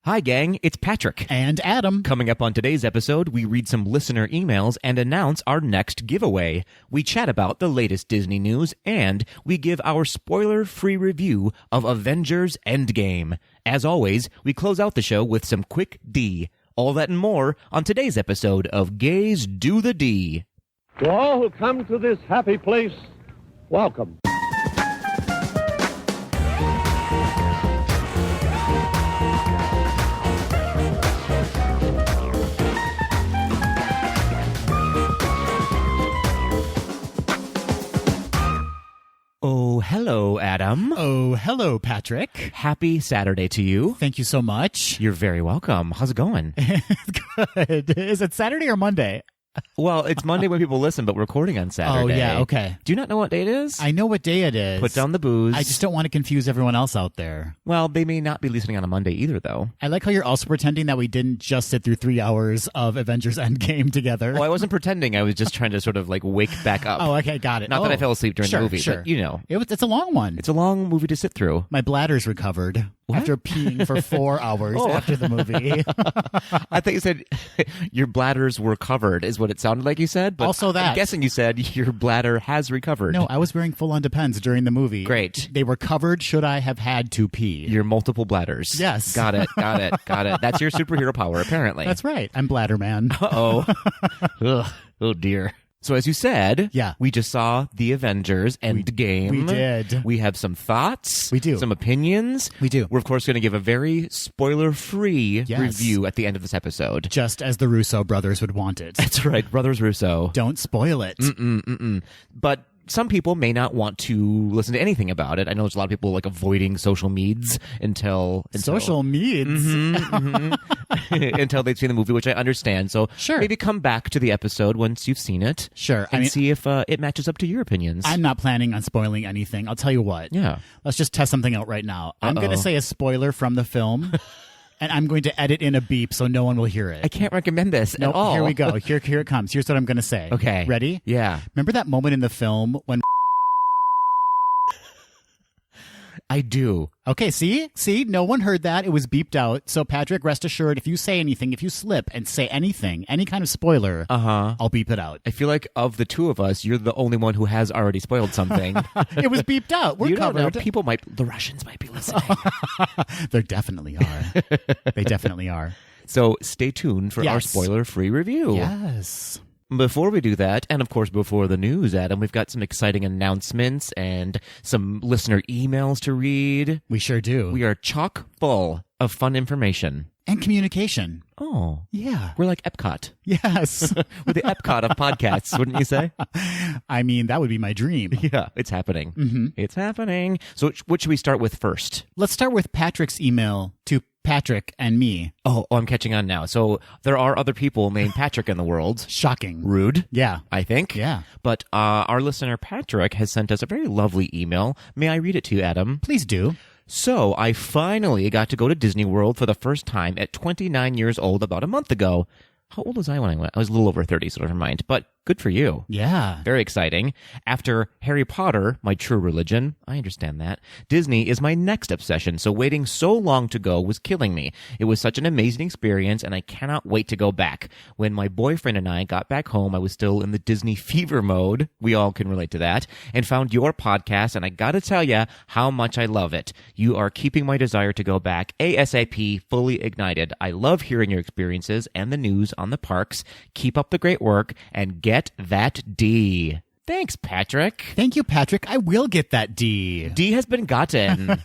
Hi, gang. It's Patrick. And Adam. Coming up on today's episode, we read some listener emails and announce our next giveaway. We chat about the latest Disney news, and we give our spoiler-free review of Avengers Endgame. As always, we close out the show with some quick D. All that and more on today's episode of Gays Do the D. To all who come to this happy place, welcome. Oh, hello, Adam. Oh, hello, Patrick. Happy Saturday to you. Thank you so much. You're very welcome. How's it going? Good. Is it Saturday or Monday? Well, it's Monday when people listen, but we're recording on Saturday. Oh, yeah, okay. Do you not know what day it is? I know what day it is. Put down the booze. I just don't want to confuse everyone else out there. Well, they may not be listening on a Monday either, though. I like how you're also pretending that we didn't just sit through 3 hours of Avengers Endgame together. Well, I wasn't pretending. I was just trying to sort of like wake back up. Oh, okay, got it. Not that I fell asleep during the movie, sure. but you know. It's a long one. It's a long movie to sit through. My bladder's recovered after peeing for 4 hours after the movie. I thought you said your bladders were covered, is what it sounded like you said. But also that. I'm guessing you said your bladder has recovered. No, I was wearing full-on Depends during the movie. Great. They were covered should I have had to pee. Your multiple bladders. Yes. Got it. That's your superhero power, apparently. That's right. I'm Bladder Man. Uh-oh. Ugh. Oh, dear. So as you said, yeah, we just saw the Avengers Endgame. We did. We have some thoughts. We do. Some opinions. We do. We're, of course, going to give a very spoiler-free review at the end of this episode. Just as the Russo brothers would want it. That's right. Brothers Russo. Don't spoil it. But some people may not want to listen to anything about it. I know there's a lot of people like avoiding social meds until social meds until they've seen the movie, which I understand. So sure, maybe come back to the episode once you've seen it. Sure, and see if it matches up to your opinions. I'm not planning on spoiling anything. I'll tell you what. Yeah, let's just test something out right now. I'm going to say a spoiler from the film. And I'm going to edit in a beep so no one will hear it. I can't recommend this at all. Here we go. Here it comes. Here's what I'm going to say. Okay. Ready? Yeah. Remember that moment in the film when... I do. Okay, see? No one heard that. It was beeped out. So, Patrick, rest assured, if you say anything, if you slip and say anything, any kind of spoiler, I'll beep it out. I feel like of the two of us, you're the only one who has already spoiled something. It was beeped out. We're covered. The Russians might be listening. They definitely are. They definitely are. So, stay tuned for our spoiler-free review. Yes. Before we do that, and of course before the news, Adam, we've got some exciting announcements and some listener emails to read. We sure do. We are chock full of fun information. And communication. Oh. Yeah. We're like Epcot. Yes. We're the Epcot of podcasts, wouldn't you say? I mean, that would be my dream. Yeah, it's happening. Mm-hmm. It's happening. So what should we start with first? Let's start with Patrick's email to Patrick and me. Oh, I'm catching on now. So there are other people named Patrick in the world. Shocking. Rude. Yeah. I think. Yeah. But our listener Patrick has sent us a very lovely email. May I read it to you, Adam? Please do. So I finally got to go to Disney World for the first time at 29 years old about a month ago. How old was I when I went? I was a little over 30, so never mind. But good for you. Yeah. Very exciting. After Harry Potter, my true religion, I understand that, Disney is my next obsession, so waiting so long to go was killing me. It was such an amazing experience, and I cannot wait to go back. When my boyfriend and I got back home, I was still in the Disney fever mode, we all can relate to that, and found your podcast, and I gotta tell ya how much I love it. You are keeping my desire to go back ASAP fully ignited. I love hearing your experiences and the news on the parks. Keep up the great work, and get that D. Thanks, Patrick. Thank you, Patrick. I will get that D. D has been gotten.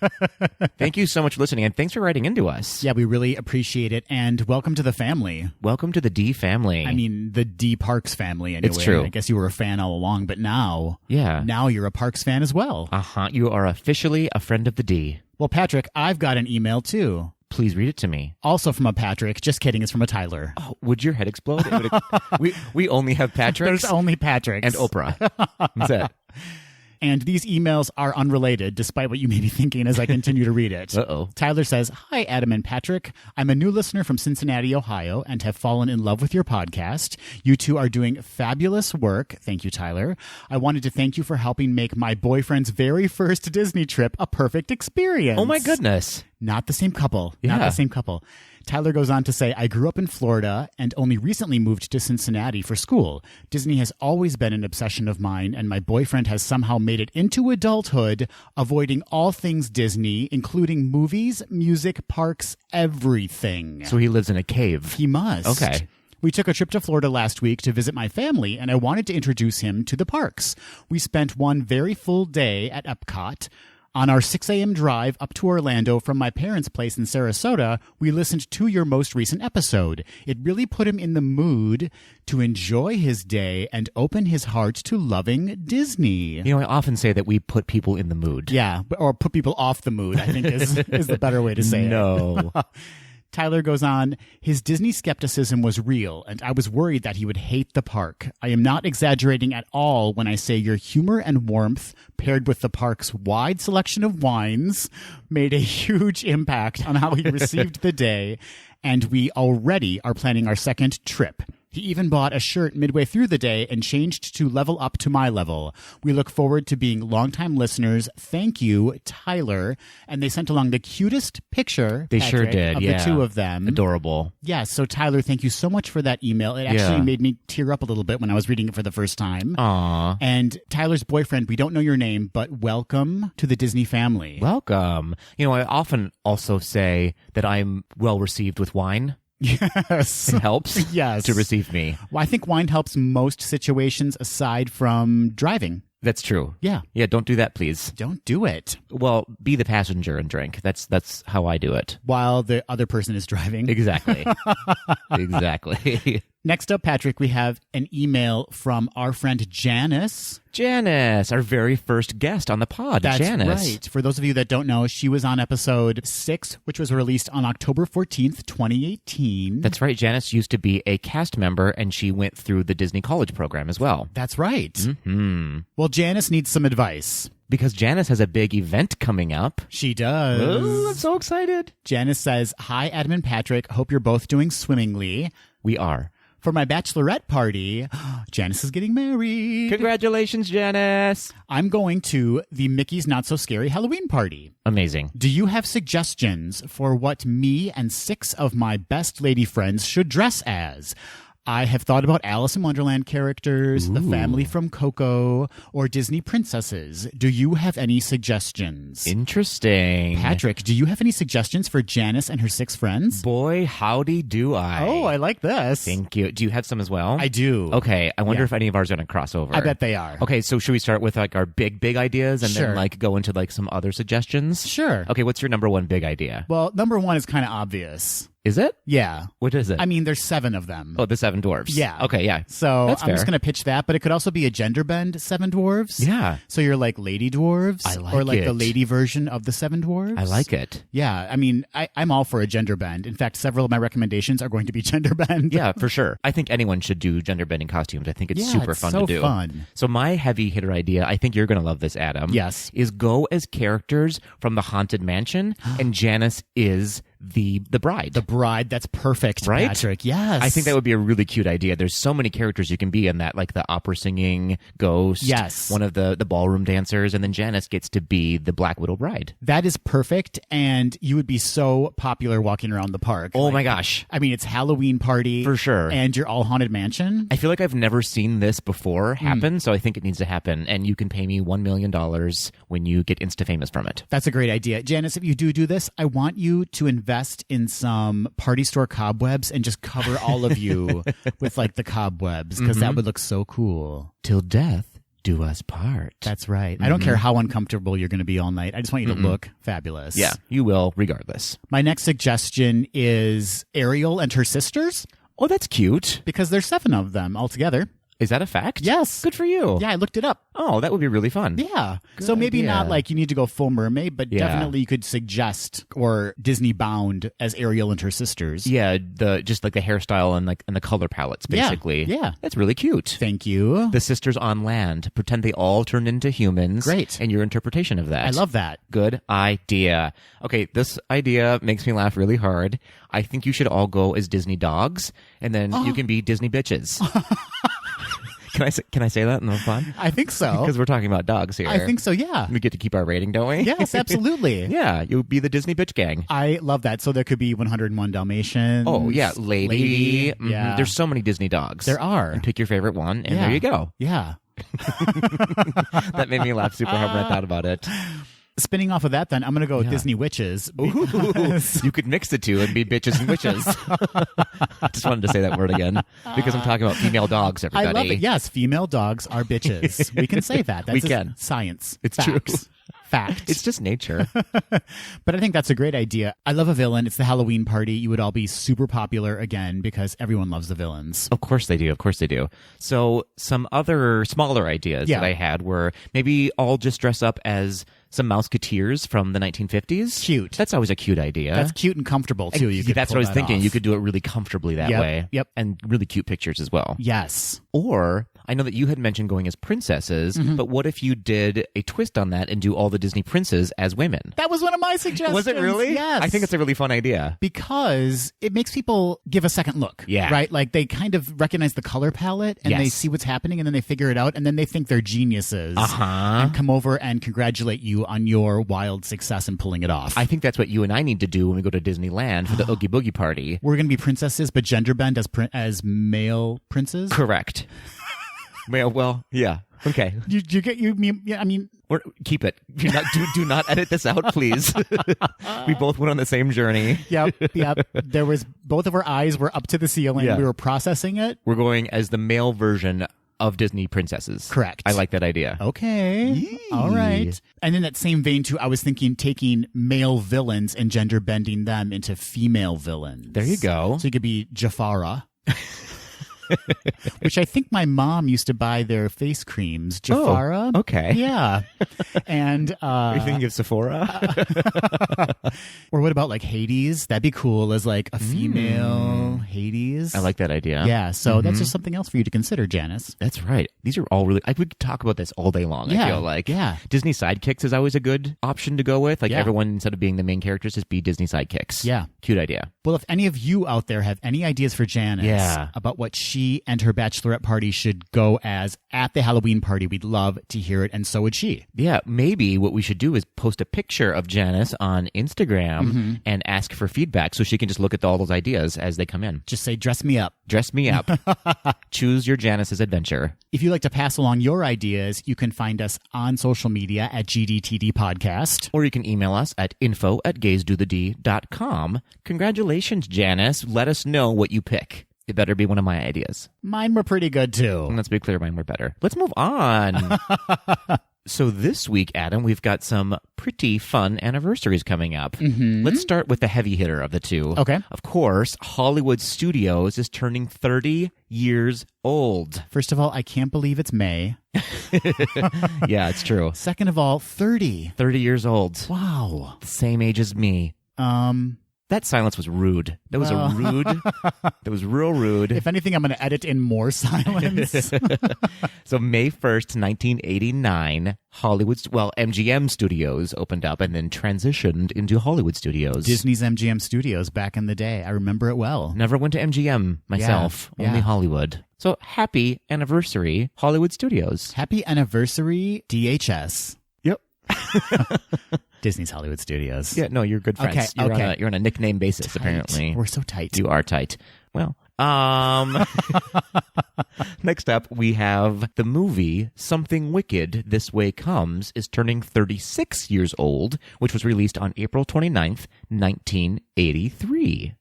Thank you so much for listening, and thanks for writing into us. Yeah, we really appreciate it, and welcome to the family. Welcome to the D family. I mean, the D Parks family, anyway. It's true. I guess you were a fan all along, but now you're a Parks fan as well. You are officially a friend of the D. Well, Patrick, I've got an email, too. Please read it to me. Also from a Patrick. Just kidding. It's from a Tyler. Oh, would your head explode? We only have Patricks. There's only Patricks. And Oprah. That's it. And these emails are unrelated, despite what you may be thinking as I continue to read it. Uh-oh. Tyler says, "Hi, Adam and Patrick. I'm a new listener from Cincinnati, Ohio, and have fallen in love with your podcast. You two are doing fabulous work." Thank you, Tyler. "I wanted to thank you for helping make my boyfriend's very first Disney trip a perfect experience." Oh, my goodness. Not the same couple. Yeah. Not the same couple. Tyler goes on to say, I grew up in Florida and only recently moved to Cincinnati for school. Disney has always been an obsession of mine, and my boyfriend has somehow made it into adulthood, avoiding all things Disney, including movies, music, parks, everything. So he lives in a cave. He must. Okay. We took a trip to Florida last week to visit my family, and I wanted to introduce him to the parks. We spent one very full day at Epcot. On our 6 a.m. drive up to Orlando from my parents' place in Sarasota, we listened to your most recent episode. It really put him in the mood to enjoy his day and open his heart to loving Disney. You know, I often say that we put people in the mood. Yeah, or put people off the mood, I think is the better way to say it. No. Tyler goes on, his Disney skepticism was real, and I was worried that he would hate the park. I am not exaggerating at all when I say your humor and warmth, paired with the park's wide selection of wines, made a huge impact on how he received the day, and we already are planning our second trip. He even bought a shirt midway through the day and changed to level up to my level. We look forward to being longtime listeners. Thank you, Tyler. And they sent along the cutest picture, They Patrick, sure did, of yeah. the two of them. Adorable. Yeah, so Tyler, thank you so much for that email. It actually Yeah. made me tear up a little bit when I was reading it for the first time. Aw. And Tyler's boyfriend, we don't know your name, but welcome to the Disney family. Welcome. You know, I often also say that I'm well received with wine. Yes. It helps Yes. to receive me. Well, I think wine helps most situations aside from driving. That's true. Yeah. Yeah, don't do that, please. Don't do it Well, be the passenger and drink. That's how I do it. while the other person is driving. Exactly. Exactly. Next up, Patrick, we have an email from our friend Janice. Janice, our very first guest on the pod. That's Janice. right. For those of you that don't know, she was on episode 6, which was released on October 14th, 2018. That's right. Janice used to be a cast member, and she went through the Disney College program as well. That's right. Mm-hmm. Well, Janice needs some advice. Because Janice has a big event coming up. She does. Oh, I'm so excited. Janice says, Hi, Adam and Patrick. Hope you're both doing swimmingly. We are. For my bachelorette party, Janice is getting married. Congratulations, Janice. I'm going to the Mickey's Not So Scary Halloween party. Amazing. Do you have suggestions for what me and 6 of my best lady friends should dress as? I have thought about Alice in Wonderland characters, the family from Coco, or Disney princesses. Do you have any suggestions? Interesting. Patrick, do you have any suggestions for Janice and her 6 friends? Boy, howdy do I. Oh, I like this. Thank you. Do you have some as well? I do. Okay. I wonder Yeah. if any of ours are going to cross over. I bet they are. Okay, so should we start with like our big ideas and Sure. then like go into like some other suggestions? Sure. Okay, what's your number one big idea? Well, number 1 is kind of obvious. Is it? Yeah. What is it? I mean, there's 7 of them. oh, the Seven Dwarfs. Yeah. Okay, yeah. So That's I'm just fair. going to pitch that, but it could also be a gender bend 7 dwarves. Yeah. So you're like lady dwarves. I like or like the it. lady version of the 7 dwarves. I like it. Yeah. I mean, I'm all for a gender bend. In fact, several of my recommendations are going to be gender bend. Yeah, for sure. I think anyone should do gender bending costumes. I think it's Yeah, super it's fun so to do. fun. So my heavy hitter idea, I think you're going to love this, Adam. Yes. Is go as characters from the Haunted Mansion, and Janice is the bride. The bride. That's perfect, Right? Patrick. Yes. I think that would be a really cute idea. There's so many characters you can be in that, like the opera singing ghost, Yes. one of the ballroom dancers, and then Janice gets to be the Black Widow bride. That is perfect, and you would be so popular walking around the park. Oh Like, my gosh. I mean, it's Halloween party. For sure. And you're all Haunted Mansion. I feel like I've never seen this before Hmm. happen, so I think it needs to happen. And you can pay me $1 million when you get Insta famous from it. That's a great idea. Janice, if you do this, I want you to invest in some party store cobwebs and just cover all of you with like the cobwebs, because that would look so cool. Till death do us part. That's right. I don't care how uncomfortable you're going to be all night. I just want you to look fabulous. Yeah, you will regardless. My next suggestion is Ariel and her sisters, Oh, that's cute. because there's 7 of them altogether. Is that a fact? Yes. Good for you. Yeah, I looked it up. Oh, that would be really fun. Yeah. Good So maybe idea. not like you need to go full mermaid, but Yeah. definitely you could suggest or Disney bound as Ariel and her sisters. Yeah, just like the hairstyle and the color palettes, Yeah, basically. yeah. That's really cute. Thank you. The sisters on land. Pretend they all turned into humans. Great. And your interpretation of that. I love that. Good idea. Okay, this idea makes me laugh really hard. I think you should all go as Disney dogs, and then you can be Disney bitches. Can I say that in the fun? I think so. Because we're talking about dogs here. I think so, yeah. We get to keep our rating, don't we? Yes, absolutely. Yeah, you'll be the Disney bitch gang. I love that. So there could be 101 Dalmatians. Oh, yeah. Lady. Mhm. Yeah. There's so many Disney dogs. There are. And pick your favorite one, and Yeah. there you go. Yeah. That made me laugh super hard when I thought about it. Spinning off of that, then, I'm going to go with Disney witches. because- You could mix the two and be bitches and witches. I just wanted to say that word again because I'm talking about female dogs, everybody. I love it. Yes, female dogs are bitches. We can say that. That's We can. Science. It's Facts. true. Facts. It's just nature. But I think that's a great idea. I love a villain. It's the Halloween party. You would all be super popular again because everyone loves the villains. Of course they do. Of course they do. So some other smaller ideas Yeah. that I had were maybe all just dress up as some Mouseketeers from the 1950s. Cute. That's always a cute idea. That's cute and comfortable, too. You could That's pull what I was that thinking. off. You could do it really comfortably that Yep, way. yep. And really cute pictures as well. Yes. Or I know that you had mentioned going as princesses, but what if you did a twist on that and do all the Disney princes as women? That was one of my suggestions. Was it really? Yes. I think it's a really fun idea. Because it makes people give a second look. Yeah. Right? Like they kind of recognize the color palette and Yes. they see what's happening and then they figure it out and then they think they're geniuses. And come over and congratulate you on your wild success in pulling it off. I think that's what you and I need to do when we go to Disneyland for the Oogie Boogie party. We're going to be princesses, but gender bend as male princes. Correct. Well, yeah. Okay. You get you mean? Yeah, I mean, Keep it. Do not edit this out, please. We both went on the same journey. yep. There was both of our eyes were up to the ceiling. Yeah. We were processing it. We're going as the male version of Disney princesses. Correct. I like that idea. Okay. Yee. All right. And in that same vein, too, I was thinking taking male villains and gender bending them into female villains. There you go. So you could be Jafara. Which I think my mom used to buy their face creams. Jafara. Oh, okay. Yeah. And Are you thinking of Sephora? or what about like Hades? That'd be cool as like a female Hades. I like that idea. Yeah, so that's just something else for you to consider, Janice. That's right. These are all really. I could talk about this all day long. Yeah, I feel like. yeah. Disney sidekicks is always a good option to go with. Like Yeah. everyone, instead of being the main characters, just be Disney sidekicks. Yeah. Cute idea. Well, if any of you out there have any ideas for Janice Yeah. about what she and her bachelorette party should go as at the Halloween party, we'd love to hear it, and so would she. Yeah, maybe what we should do is post a picture of Janice on Instagram and ask for feedback so she can just look at all those ideas as they come in. Just say, dress me up. Dress me up. Choose your Janice's adventure. If you'd like to pass along your ideas, you can find us on social media at GDTD Podcast. Or you can email us at info@gaysdothed.com. Congratulations, Janice. Let us know what you pick. It better be one of my ideas. Mine were pretty good, too. And let's be clear, mine were better. Let's move on. So this week, Adam, we've got some pretty fun anniversaries coming up. Let's start with the heavy hitter of the two. Okay. Of course, Hollywood Studios is turning 30 years old. First of all, I can't believe it's May. Yeah, it's true. Second of all, 30. 30 years old. Wow. The same age as me. That silence was rude. That was a rude. That was real rude. If anything, I'm going to edit in more silence. So May 1st, 1989, MGM Studios opened up and then transitioned into Hollywood Studios. Disney's MGM Studios back in the day. I remember it well. Never went to MGM myself, Yeah, only yeah. Hollywood. So happy anniversary, Hollywood Studios. Happy anniversary, DHS. Yep. Disney's Hollywood Studios. Yeah, no, you're good friends. Okay, You're, okay. You're on a nickname basis, Tight. apparently. We're so tight. You are tight. Well, next up, we have the movie Something Wicked, This Way Comes, is turning 36 years old, which was released on April 29th, 1983.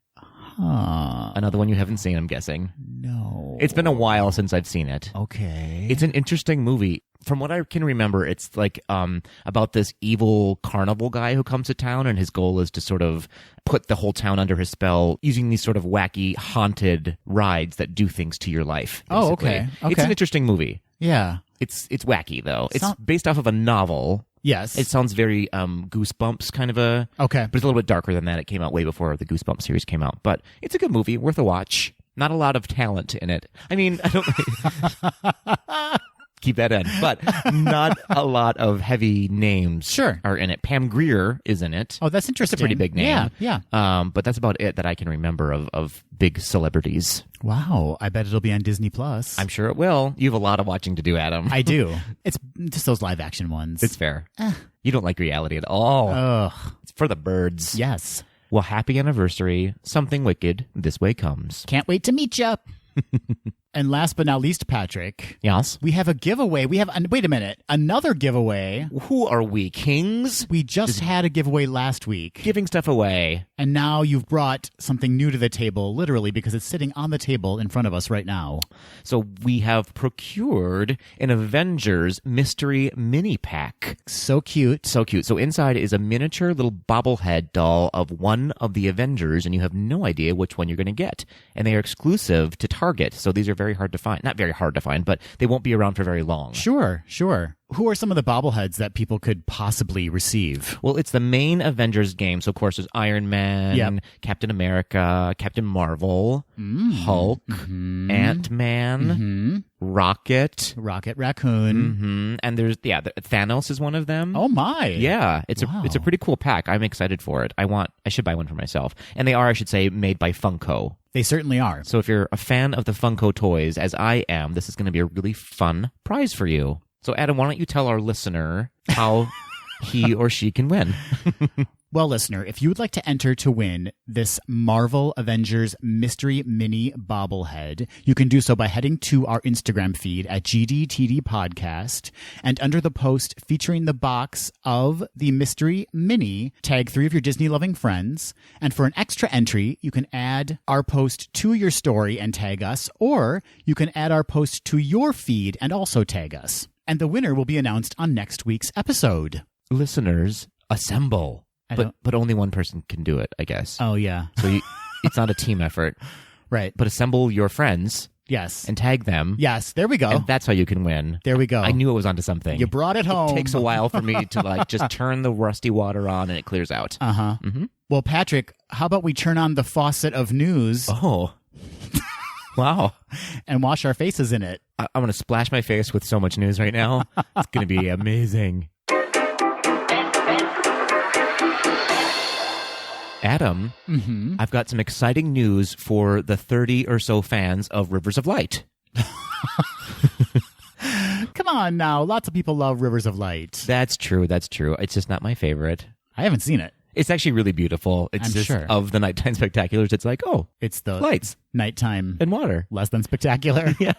Another one you haven't seen, I'm guessing. No. It's been a while since I've seen it. Okay. It's an interesting movie. From what I can remember, it's like about this evil carnival guy who comes to town, and his goal is to sort of put the whole town under his spell using these sort of wacky, haunted rides that do things to your life. Oh, basically. okay. It's an interesting movie. Yeah. It's wacky, though. It's So- based off of a novel. Yes. It sounds very Goosebumps kind of a... Okay. But it's a little bit darker than that. It came out way before the Goosebumps series came out. But it's a good movie, worth a watch. Not a lot of talent in it. I mean, I don't... keep that in. But not a lot of heavy names Sure. are in it. Pam Grier is in it. Oh, that's interesting. It's a pretty big name. Yeah. But that's about it that I can remember of big celebrities. Wow. I bet it'll be on Disney Plus. I'm sure it will. You have a lot of watching to do, Adam. I do. It's just those live action ones. It's fair. You don't like reality at all. Ugh. It's for the birds. Yes. Well, happy anniversary. Something wicked this way comes. Can't wait to meet you. And last but not least, Patrick, Yes. we have a giveaway. Wait a minute. Another giveaway. Who are we, kings? We just had a giveaway last week. Giving stuff away. And now you've brought something new to the table, literally, because it's sitting on the table in front of us right now. So we have procured an Avengers mystery mini pack. So cute. So cute. So inside is a miniature little bobblehead doll of one of the Avengers, and you have no idea which one you're going to get. And they are exclusive to Target, so these are very hard to find. Not very hard to find, but they won't be around for very long. Sure. Who are some of the bobbleheads that people could possibly receive? Well, it's the main Avengers game. So, of course, there's Iron Man, Yep. Captain America, Captain Marvel, Hulk, Ant-Man, Rocket. Rocket Raccoon. And there's, Thanos is one of them. Oh, my. Yeah, it's Wow. a pretty cool pack. I'm excited for it. I should buy one for myself. And they are, I should say, made by Funko. They certainly are. So if you're a fan of the Funko toys, as I am, this is going to be a really fun prize for you. So Adam, why don't you tell our listener how he or she can win? Well, listener, if you would like to enter to win this Marvel Avengers Mystery Mini Bobblehead, you can do so by heading to our Instagram feed at GDTD Podcast, and under the post featuring the box of the Mystery Mini, tag 3 of your Disney-loving friends, and for an extra entry, you can add our post to your story and tag us, or you can add our post to your feed and also tag us. And the winner will be announced on next week's episode. Listeners, assemble. But only one person can do it, I guess. Oh, yeah. So it's not a team effort. Right. But assemble your friends Yes. and tag them. Yes, there we go. And that's how you can win. There we go. I knew it was onto something. You brought it home. It takes a while for me to just turn the rusty water on and it clears out. Uh-huh. Well, Patrick, how about we turn on the faucet of news Oh. Wow. and wash our faces in it? I'm going to splash my face with so much news right now. It's going to be amazing. Adam, I've got some exciting news for the 30 or so fans of Rivers of Light. Come on now. Lots of people love Rivers of Light. That's true. It's just not my favorite. I haven't seen it. It's actually really beautiful. It's I'm just sure. of the nighttime spectaculars. It's like, oh, It's the lights nighttime and water. less than spectacular. Yeah.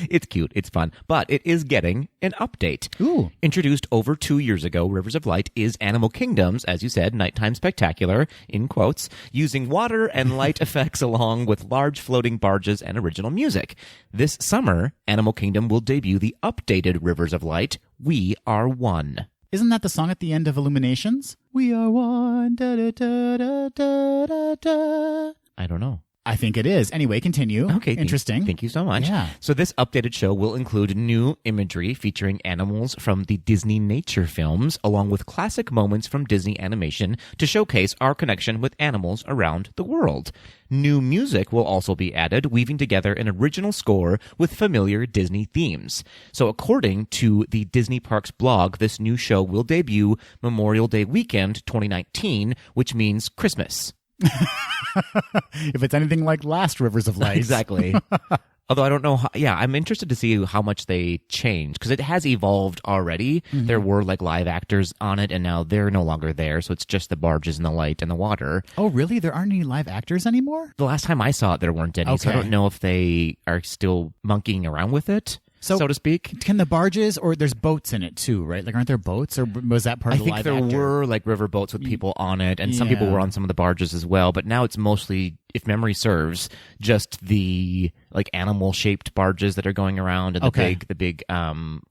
It's cute. It's fun. But it is getting an update. Ooh. Introduced over 2 years ago, Rivers of Light is Animal Kingdom's, as you said, nighttime spectacular, in quotes, using water and light effects along with large floating barges and original music. This summer, Animal Kingdom will debut the updated Rivers of Light, We Are One. Isn't that the song at the end of Illuminations? We are one. Da, da, da, da, da, da, da. I don't know. I think it is. Anyway, continue. Okay. Interesting. Thank you so much. Yeah. So this updated show will include new imagery featuring animals from the Disney nature films, along with classic moments from Disney animation to showcase our connection with animals around the world. New music will also be added, weaving together an original score with familiar Disney themes. So according to the Disney Parks blog, this new show will debut Memorial Day weekend 2019, which means Christmas. If it's anything like last Rivers of Light. Exactly. Although I don't know how, I'm interested to see how much they changed, because it has evolved already. There were live actors on it, and now they're no longer there, so it's just the barges and the light and the water. Oh, really? There aren't any live actors anymore? The last time I saw it, there weren't any, so I Okay. don't know if they are still monkeying around with it, so to speak. Can the barges, or there's boats in it too, right? Like, aren't there boats, or was that part I of the think live there actor? were river boats with people on it, and some people Yeah. were on some of the barges as well. But now it's mostly, if memory serves, just the animal shaped barges that are going around, and the big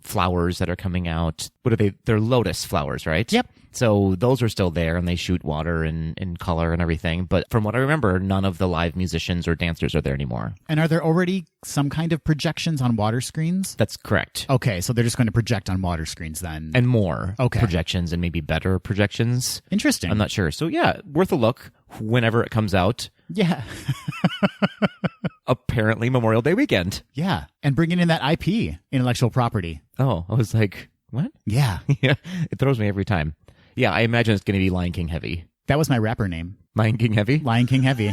flowers that are coming out. What are they? They're lotus flowers, right? Yep. So those are still there, and they shoot water and color and everything. But from what I remember, none of the live musicians or dancers are there anymore. And are there already some kind of projections on water screens? That's correct. Okay, so they're just going to project on water screens then. And more Okay. projections, and maybe better projections. Interesting. I'm not sure. So yeah, worth a look whenever it comes out. Yeah. apparently Memorial Day weekend. Yeah. And bringing in that IP, intellectual property. Oh, I was like, what? Yeah. Yeah, it throws me every time. Yeah, I imagine it's going to be Lion King heavy. That was my rapper name. Lion King heavy? Lion King Heavy.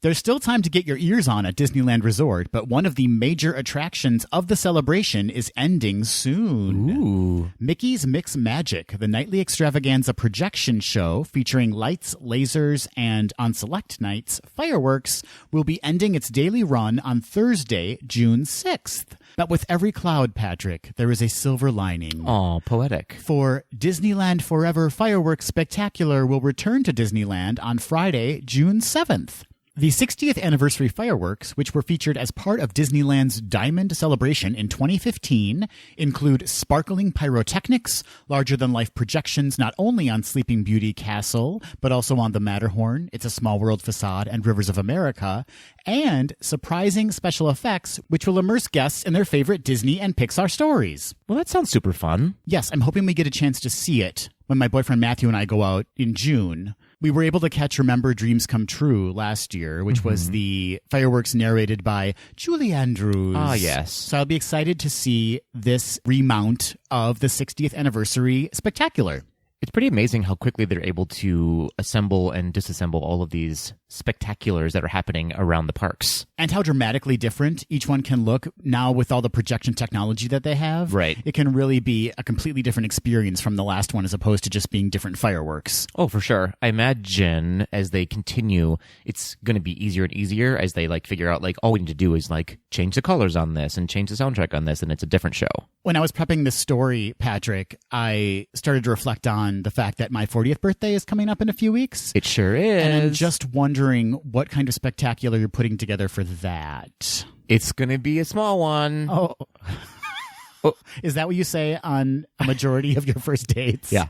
There's still time to get your ears on at Disneyland Resort, but one of the major attractions of the celebration is ending soon. Ooh. Mickey's Mix Magic, the nightly extravaganza projection show featuring lights, lasers, and on select nights, fireworks, will be ending its daily run on Thursday, June 6th. But with every cloud, Patrick, there is a silver lining. Oh, poetic. For Disneyland Forever Fireworks Spectacular will return to Disneyland on Friday, June 7th. The 60th anniversary fireworks, which were featured as part of Disneyland's Diamond Celebration in 2015, include sparkling pyrotechnics, larger-than-life projections not only on Sleeping Beauty Castle, but also on the Matterhorn, It's a Small World facade, and Rivers of America, and surprising special effects, which will immerse guests in their favorite Disney and Pixar stories. Well, that sounds super fun. Yes, I'm hoping we get a chance to see it when my boyfriend Matthew and I go out in June. We were able to catch Remember Dreams Come True last year, which was the fireworks narrated by Julie Andrews. Ah, yes. So I'll be excited to see this remount of the 60th anniversary spectacular. It's pretty amazing how quickly they're able to assemble and disassemble all of these spectaculars that are happening around the parks. And how dramatically different each one can look now with all the projection technology that they have. Right. It can really be a completely different experience from the last one as opposed to just being different fireworks. Oh, for sure. I imagine as they continue, it's going to be easier and easier as they figure out all we need to do is change the colors on this and change the soundtrack on this, and it's a different show. When I was prepping this story, Patrick, I started to reflect on the fact that my 40th birthday is coming up in a few weeks. It sure is. And I'm just wondering what kind of spectacular you're putting together for that. It's going to be a small one. Oh. Is that what you say on a majority of your first dates? Yeah.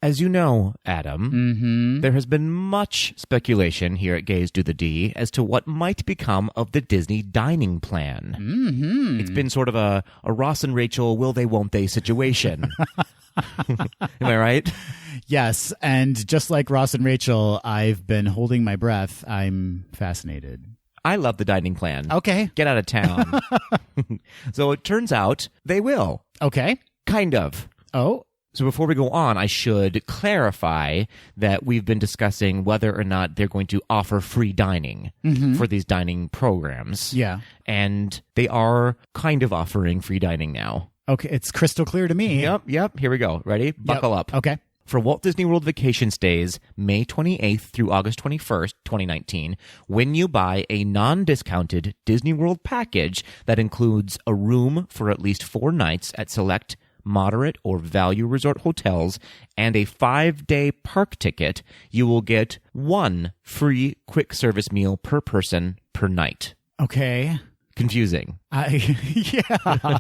As you know, Adam, there has been much speculation here at Gays Do the D as to what might become of the Disney dining plan. Mm-hmm. It's been sort of a Ross and Rachel will they won't they situation. Am I right? Yes, and just like Ross and Rachel, I've been holding my breath. I'm fascinated. I love the dining plan. Okay. Get out of town. So it turns out they will. Okay. Kind of. Oh. So before we go on, I should clarify that we've been discussing whether or not they're going to offer free dining for these dining programs. Yeah. And they are kind of offering free dining now. Okay, it's crystal clear to me. Yep. Here we go. Ready? Buckle up. Okay. For Walt Disney World vacation stays, May 28th through August 21st, 2019, when you buy a non-discounted Disney World package that includes a room for at least 4 nights at select moderate or value resort hotels and a 5-day park ticket, you will get 1 free quick service meal per person per night. Okay. Confusing. Yeah.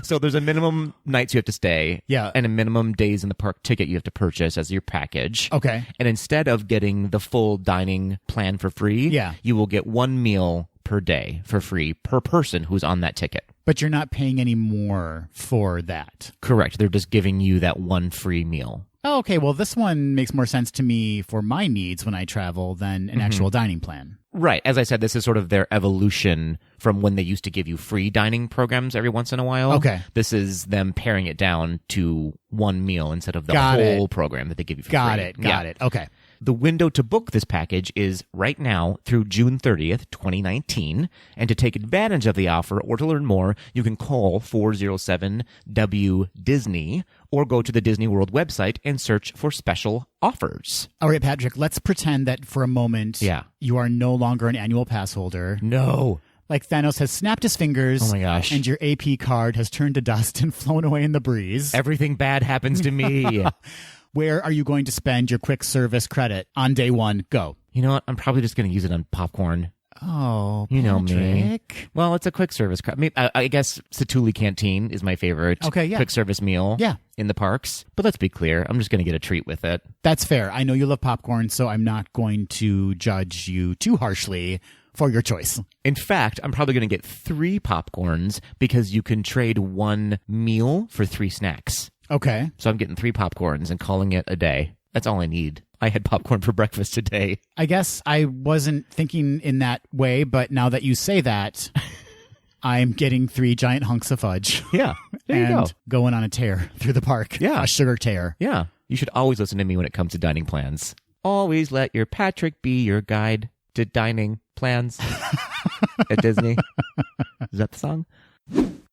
So there's a minimum nights you have to stay. Yeah. And a minimum days in the park ticket you have to purchase as your package. Okay. And instead of getting the full dining plan for free, Yeah. you will get 1 meal per day for free per person who's on that ticket. But you're not paying any more for that. Correct. They're just giving you that 1 free meal. Oh, okay. Well, this one makes more sense to me for my needs when I travel than an actual dining plan. Right. As I said, this is sort of their evolution from when they used to give you free dining programs every once in a while. Okay. This is them paring it down to 1 meal instead of the Got whole it. program that they give you for Got free. it. Got it. Okay. The window to book this package is right now through June 30th, 2019. And to take advantage of the offer or to learn more, you can call 407-WDisney or go to the Disney World website and search for special offers. All right, Patrick, let's pretend that for a moment Yeah. you are no longer an annual pass holder. No. Like Thanos has snapped his fingers. Oh my gosh. And your AP card has turned to dust and flown away in the breeze. Everything bad happens to me. Where are you going to spend your quick service credit on day 1? Go. You know what? I'm probably just going to use it on popcorn. Oh, You know me. Patrick. Well, it's a quick service. I guess Satuli Canteen is my favorite Okay, yeah. quick service meal Yeah. in the parks. But let's be clear, I'm just going to get a treat with it. That's fair. I know you love popcorn, so I'm not going to judge you too harshly for your choice. In fact, I'm probably going to get 3 popcorns because you can trade 1 meal for 3 snacks. Okay. So I'm getting 3 popcorns and calling it a day. That's all I need. I had popcorn for breakfast today. I guess I wasn't thinking in that way, but now that you say that, I'm getting 3 giant hunks of fudge. Yeah, there you and go. going on a tear through the park. Yeah. A sugar tear. Yeah, you should always listen to me when it comes to dining plans. Always let your Patrick be your guide to dining plans at Disney. Is that the song?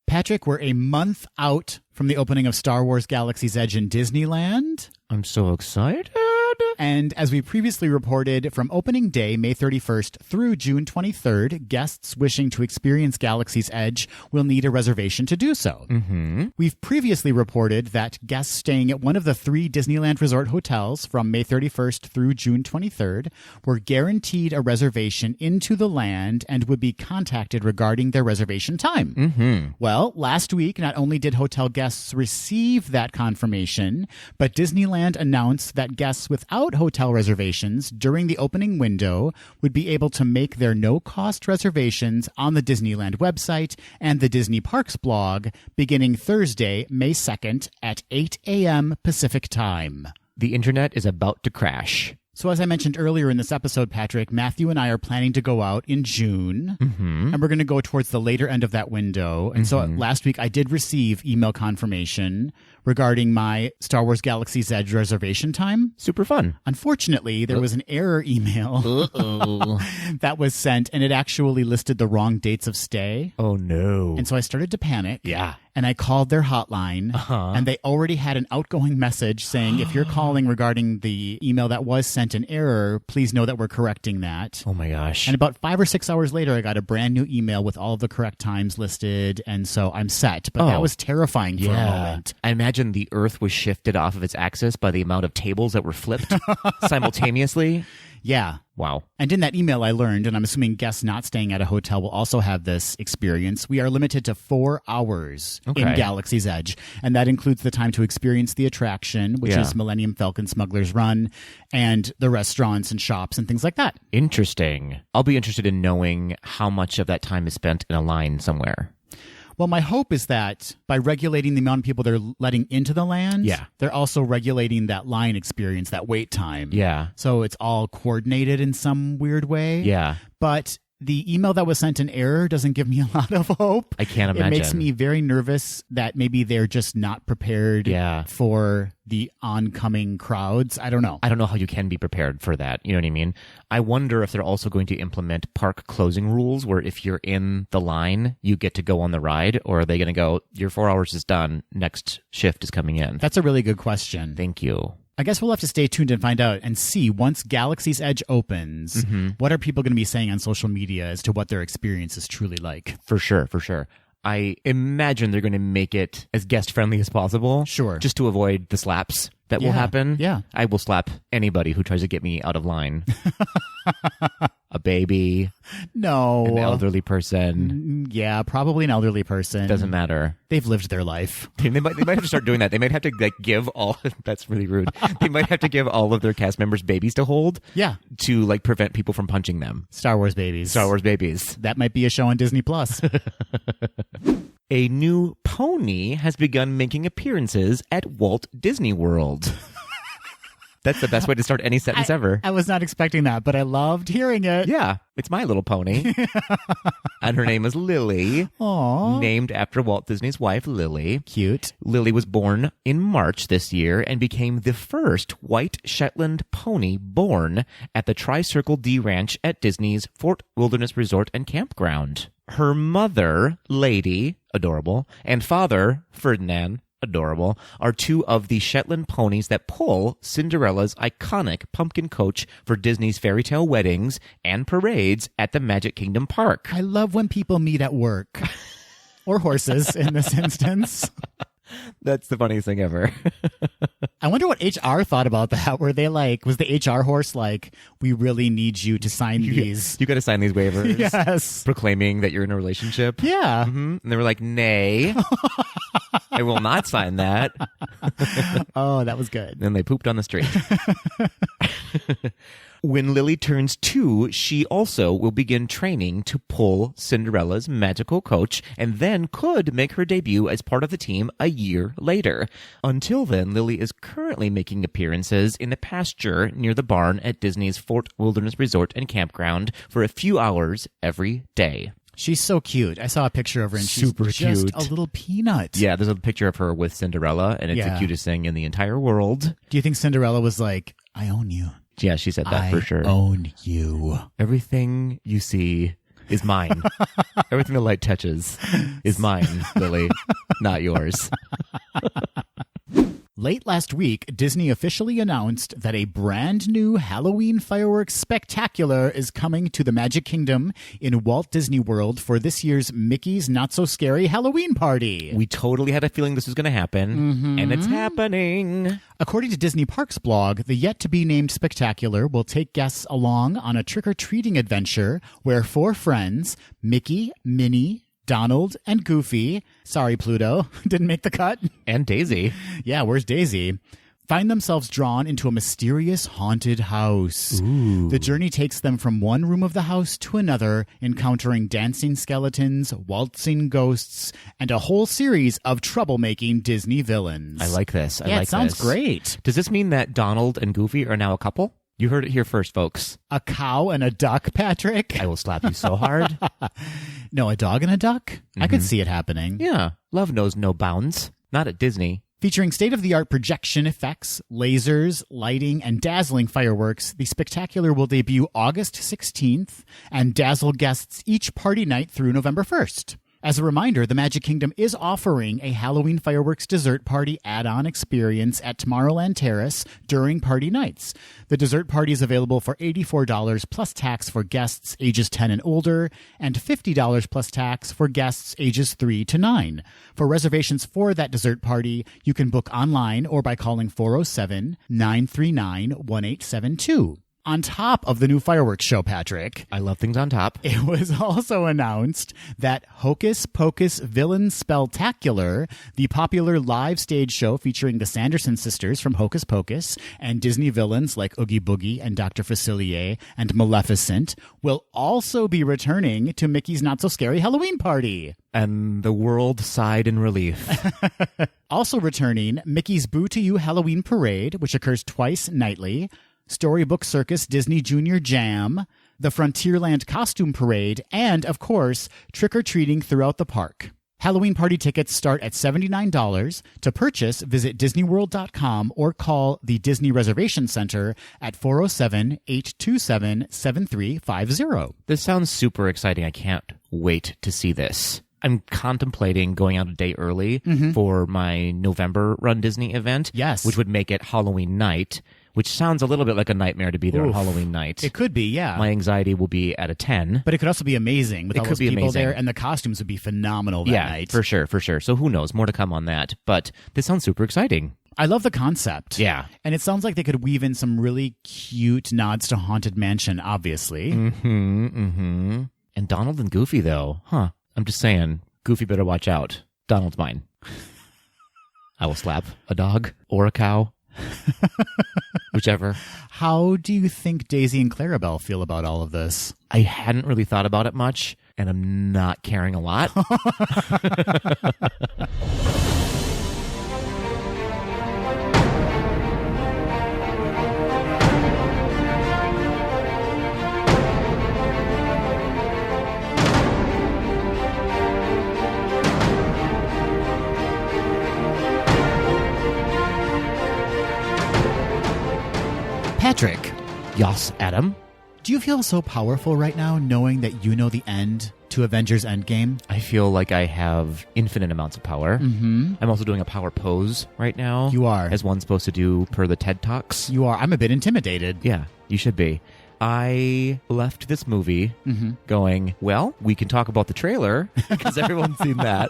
Patrick, we're a month out from the opening of Star Wars Galaxy's Edge in Disneyland. I'm so excited. And as we previously reported, from opening day, May 31st through June 23rd, guests wishing to experience Galaxy's Edge will need a reservation to do so. Mm-hmm. We've previously reported that guests staying at one of the 3 Disneyland Resort hotels from May 31st through June 23rd were guaranteed a reservation into the land and would be contacted regarding their reservation time. Mm-hmm. Well, last week, not only did hotel guests receive that confirmation, but Disneyland announced that guests without hotel reservations during the opening window would be able to make their no-cost reservations on the Disneyland website and the Disney Parks blog beginning Thursday, May 2nd at 8 a.m. Pacific Time. The internet is about to crash. So as I mentioned earlier in this episode, Patrick, Matthew and I are planning to go out in June, and we're going to go towards the later end of that window. And so last week I did receive email confirmation regarding my Star Wars Galaxy's Edge reservation time. Super fun. Unfortunately, there was an error email Uh-oh. that was sent, and it actually listed the wrong dates of stay. Oh, no. And so I started to panic. Yeah. And I called their hotline, and they already had an outgoing message saying, if you're calling regarding the email that was sent in error, please know that we're correcting that. Oh, my gosh. And about 5 or 6 hours later, I got a brand new email with all of the correct times listed, and so I'm set. But that was terrifying for a moment. I imagine the Earth was shifted off of its axis by the amount of tables that were flipped simultaneously. Yeah. Wow. And in that email I learned, and I'm assuming guests not staying at a hotel will also have this experience, we are limited to 4 hours in Galaxy's Edge. And that includes the time to experience the attraction, which is Millennium Falcon Smuggler's Run, and the restaurants and shops and things like that. Interesting. I'll be interested in knowing how much of that time is spent in a line somewhere. Well, my hope is that by regulating the amount of people they're letting into the land, they're also regulating that line experience, that wait time. Yeah. So it's all coordinated in some weird way. Yeah. But the email that was sent in error doesn't give me a lot of hope. I can't imagine. It makes me very nervous that maybe they're just not prepared for the oncoming crowds. I don't know. I don't know how you can be prepared for that. You know what I mean? I wonder if they're also going to implement park closing rules where if you're in the line, you get to go on the ride, or are they going to go, your 4 hours is done, next shift is coming in? That's a really good question. Thank you. I guess we'll have to stay tuned and find out and see once Galaxy's Edge opens, what are people going to be saying on social media as to what their experience is truly like? For sure, for sure. I imagine they're going to make it as guest-friendly as possible. Sure. Just to avoid the slaps that will happen. Yeah. I will slap anybody who tries to get me out of line. A baby. No. An elderly person. Yeah, probably an elderly person. Doesn't matter. They've lived their life. They might have to start doing that. They might have to give all. That's really rude. They might have to give all of their cast members babies to hold. Yeah. To prevent people from punching them. Star Wars babies. Star Wars babies. That might be a show on Disney Plus. A new pony has begun making appearances at Walt Disney World. That's the best way to start any sentence ever. I was not expecting that, but I loved hearing it. Yeah, it's My Little Pony. And her name is Lily. Aww. Named after Walt Disney's wife, Lily. Cute. Lily was born in March this year and became the first white Shetland pony born at the Tri-Circle D Ranch at Disney's Fort Wilderness Resort and Campground. Her mother, Lady, adorable, and father, Ferdinand, adorable, are 2 of the Shetland ponies that pull Cinderella's iconic pumpkin coach for Disney's fairy tale weddings and parades at the Magic Kingdom Park. I love when people meet at work. Or horses, in this instance. That's the funniest thing ever. I wonder what HR thought about that. Were they was the HR horse we really need you to sign these? You got to sign these waivers. Yes. Proclaiming that you're in a relationship. Yeah. Mm-hmm. And they were like, nay, I will not sign that. Oh, that was good. Then they pooped on the street. When Lily turns 2, she also will begin training to pull Cinderella's magical coach and then could make her debut as part of the team a year later. Until then, Lily is currently making appearances in the pasture near the barn at Disney's Fort Wilderness Resort and Campground for a few hours every day. She's so cute. I saw a picture of her and Super she's just cute. a little peanut. Yeah, there's a picture of her with Cinderella, and it's the cutest thing in the entire world. Do you think Cinderella was like, I own you? Yeah, she said that for sure. I own you. Everything you see is mine. Everything the light touches is mine, Lily, not yours. Late last week, Disney officially announced that a brand new Halloween fireworks spectacular is coming to the Magic Kingdom in Walt Disney World for this year's Mickey's Not So Scary Halloween Party. We totally had a feeling this was going to happen, and it's happening. According to Disney Parks blog, the yet-to-be-named spectacular will take guests along on a trick-or-treating adventure where 4 friends, Mickey, Minnie, Donald, and Goofy, sorry Pluto, didn't make the cut. And Daisy. Yeah, where's Daisy? Find themselves drawn into a mysterious haunted house. Ooh. The journey takes them from one room of the house to another, encountering dancing skeletons, waltzing ghosts, and a whole series of troublemaking Disney villains. I like this. I like it sounds this. great. Does this mean that Donald and Goofy are now a couple? You heard it here first, folks. A cow and a duck, Patrick? I will slap you so hard. No, a dog and a duck? I could see it happening. Yeah, love knows no bounds. Not at Disney. Featuring state-of-the-art projection effects, lasers, lighting, and dazzling fireworks, the spectacular will debut August 16th and dazzle guests each party night through November 1st. As a reminder, the Magic Kingdom is offering a Halloween fireworks dessert party add-on experience at Tomorrowland Terrace during party nights. The dessert party is available for $84 plus tax for guests ages 10 and older, and $50 plus tax for guests ages 3 to 9. For reservations for that dessert party, you can book online or by calling 407-939-1872. On top of the new fireworks show, Patrick, I love things on top. it was also announced that Hocus Pocus Villain Spelltacular, the popular live stage show featuring the Sanderson sisters from Hocus Pocus and Disney villains like Oogie Boogie and Dr. Facilier and Maleficent, will also be returning to Mickey's Not So Scary Halloween Party. And the world sighed in relief. Also returning, Mickey's Boo to You Halloween Parade, which occurs twice nightly, Storybook Circus Disney Junior Jam, the Frontierland Costume Parade, and, of course, trick-or-treating throughout the park. Halloween party tickets start at $79. To purchase, visit DisneyWorld.com or call the Disney Reservation Center at 407-827-7350. This sounds super exciting. I can't wait to see this. I'm contemplating going out a day early for my November Run Disney event. Yes. Which would make it Halloween night, which sounds a little bit like a nightmare to be there on Halloween night. It could be, yeah. My anxiety will be at a 10. But it could also be amazing with all those people amazing. there, and the costumes would be phenomenal that night. For sure. So who knows? More to come on that. But this sounds super exciting. I love the concept. Yeah. And it sounds like they could weave in some really cute nods to Haunted Mansion, obviously. And Donald and Goofy, though. Huh. I'm just saying, Goofy better watch out. Donald's mine. I will slap a dog or a cow. Whichever. How do you think Daisy and Clarabelle feel about all of this? I hadn't really thought about it much, and I'm not caring a lot. Patrick, Yas, Adam. do you feel so powerful right now knowing that you know the end to Avengers Endgame? I feel like I have infinite amounts of power. Mm-hmm. I'm also doing a power pose right now. You are. As one's supposed to do per the TED Talks. You are. I'm a bit intimidated. Yeah, you should be. I left this movie going, well, we can talk about the trailer because everyone's seen that.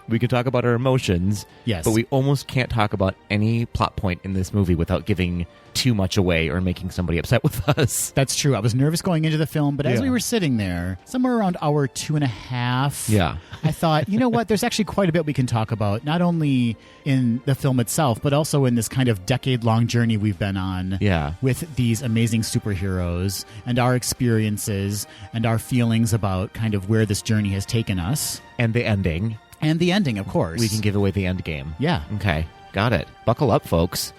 We can talk about our emotions. Yes. But we almost can't talk about any plot point in this movie without giving too much away or making somebody upset with us. That's true. I was nervous going into the film, but as Yeah. we were sitting there, somewhere around hour 2.5, Yeah. I thought, you know what? There's actually quite a bit we can talk about, not only in the film itself, but also in this kind of decade-long journey we've been on Yeah. with these amazing superheroes and our experiences and our feelings about kind of where this journey has taken us. And the ending. And the ending, of course. We can give away the end game. Yeah. Okay. Got it. Buckle up, folks.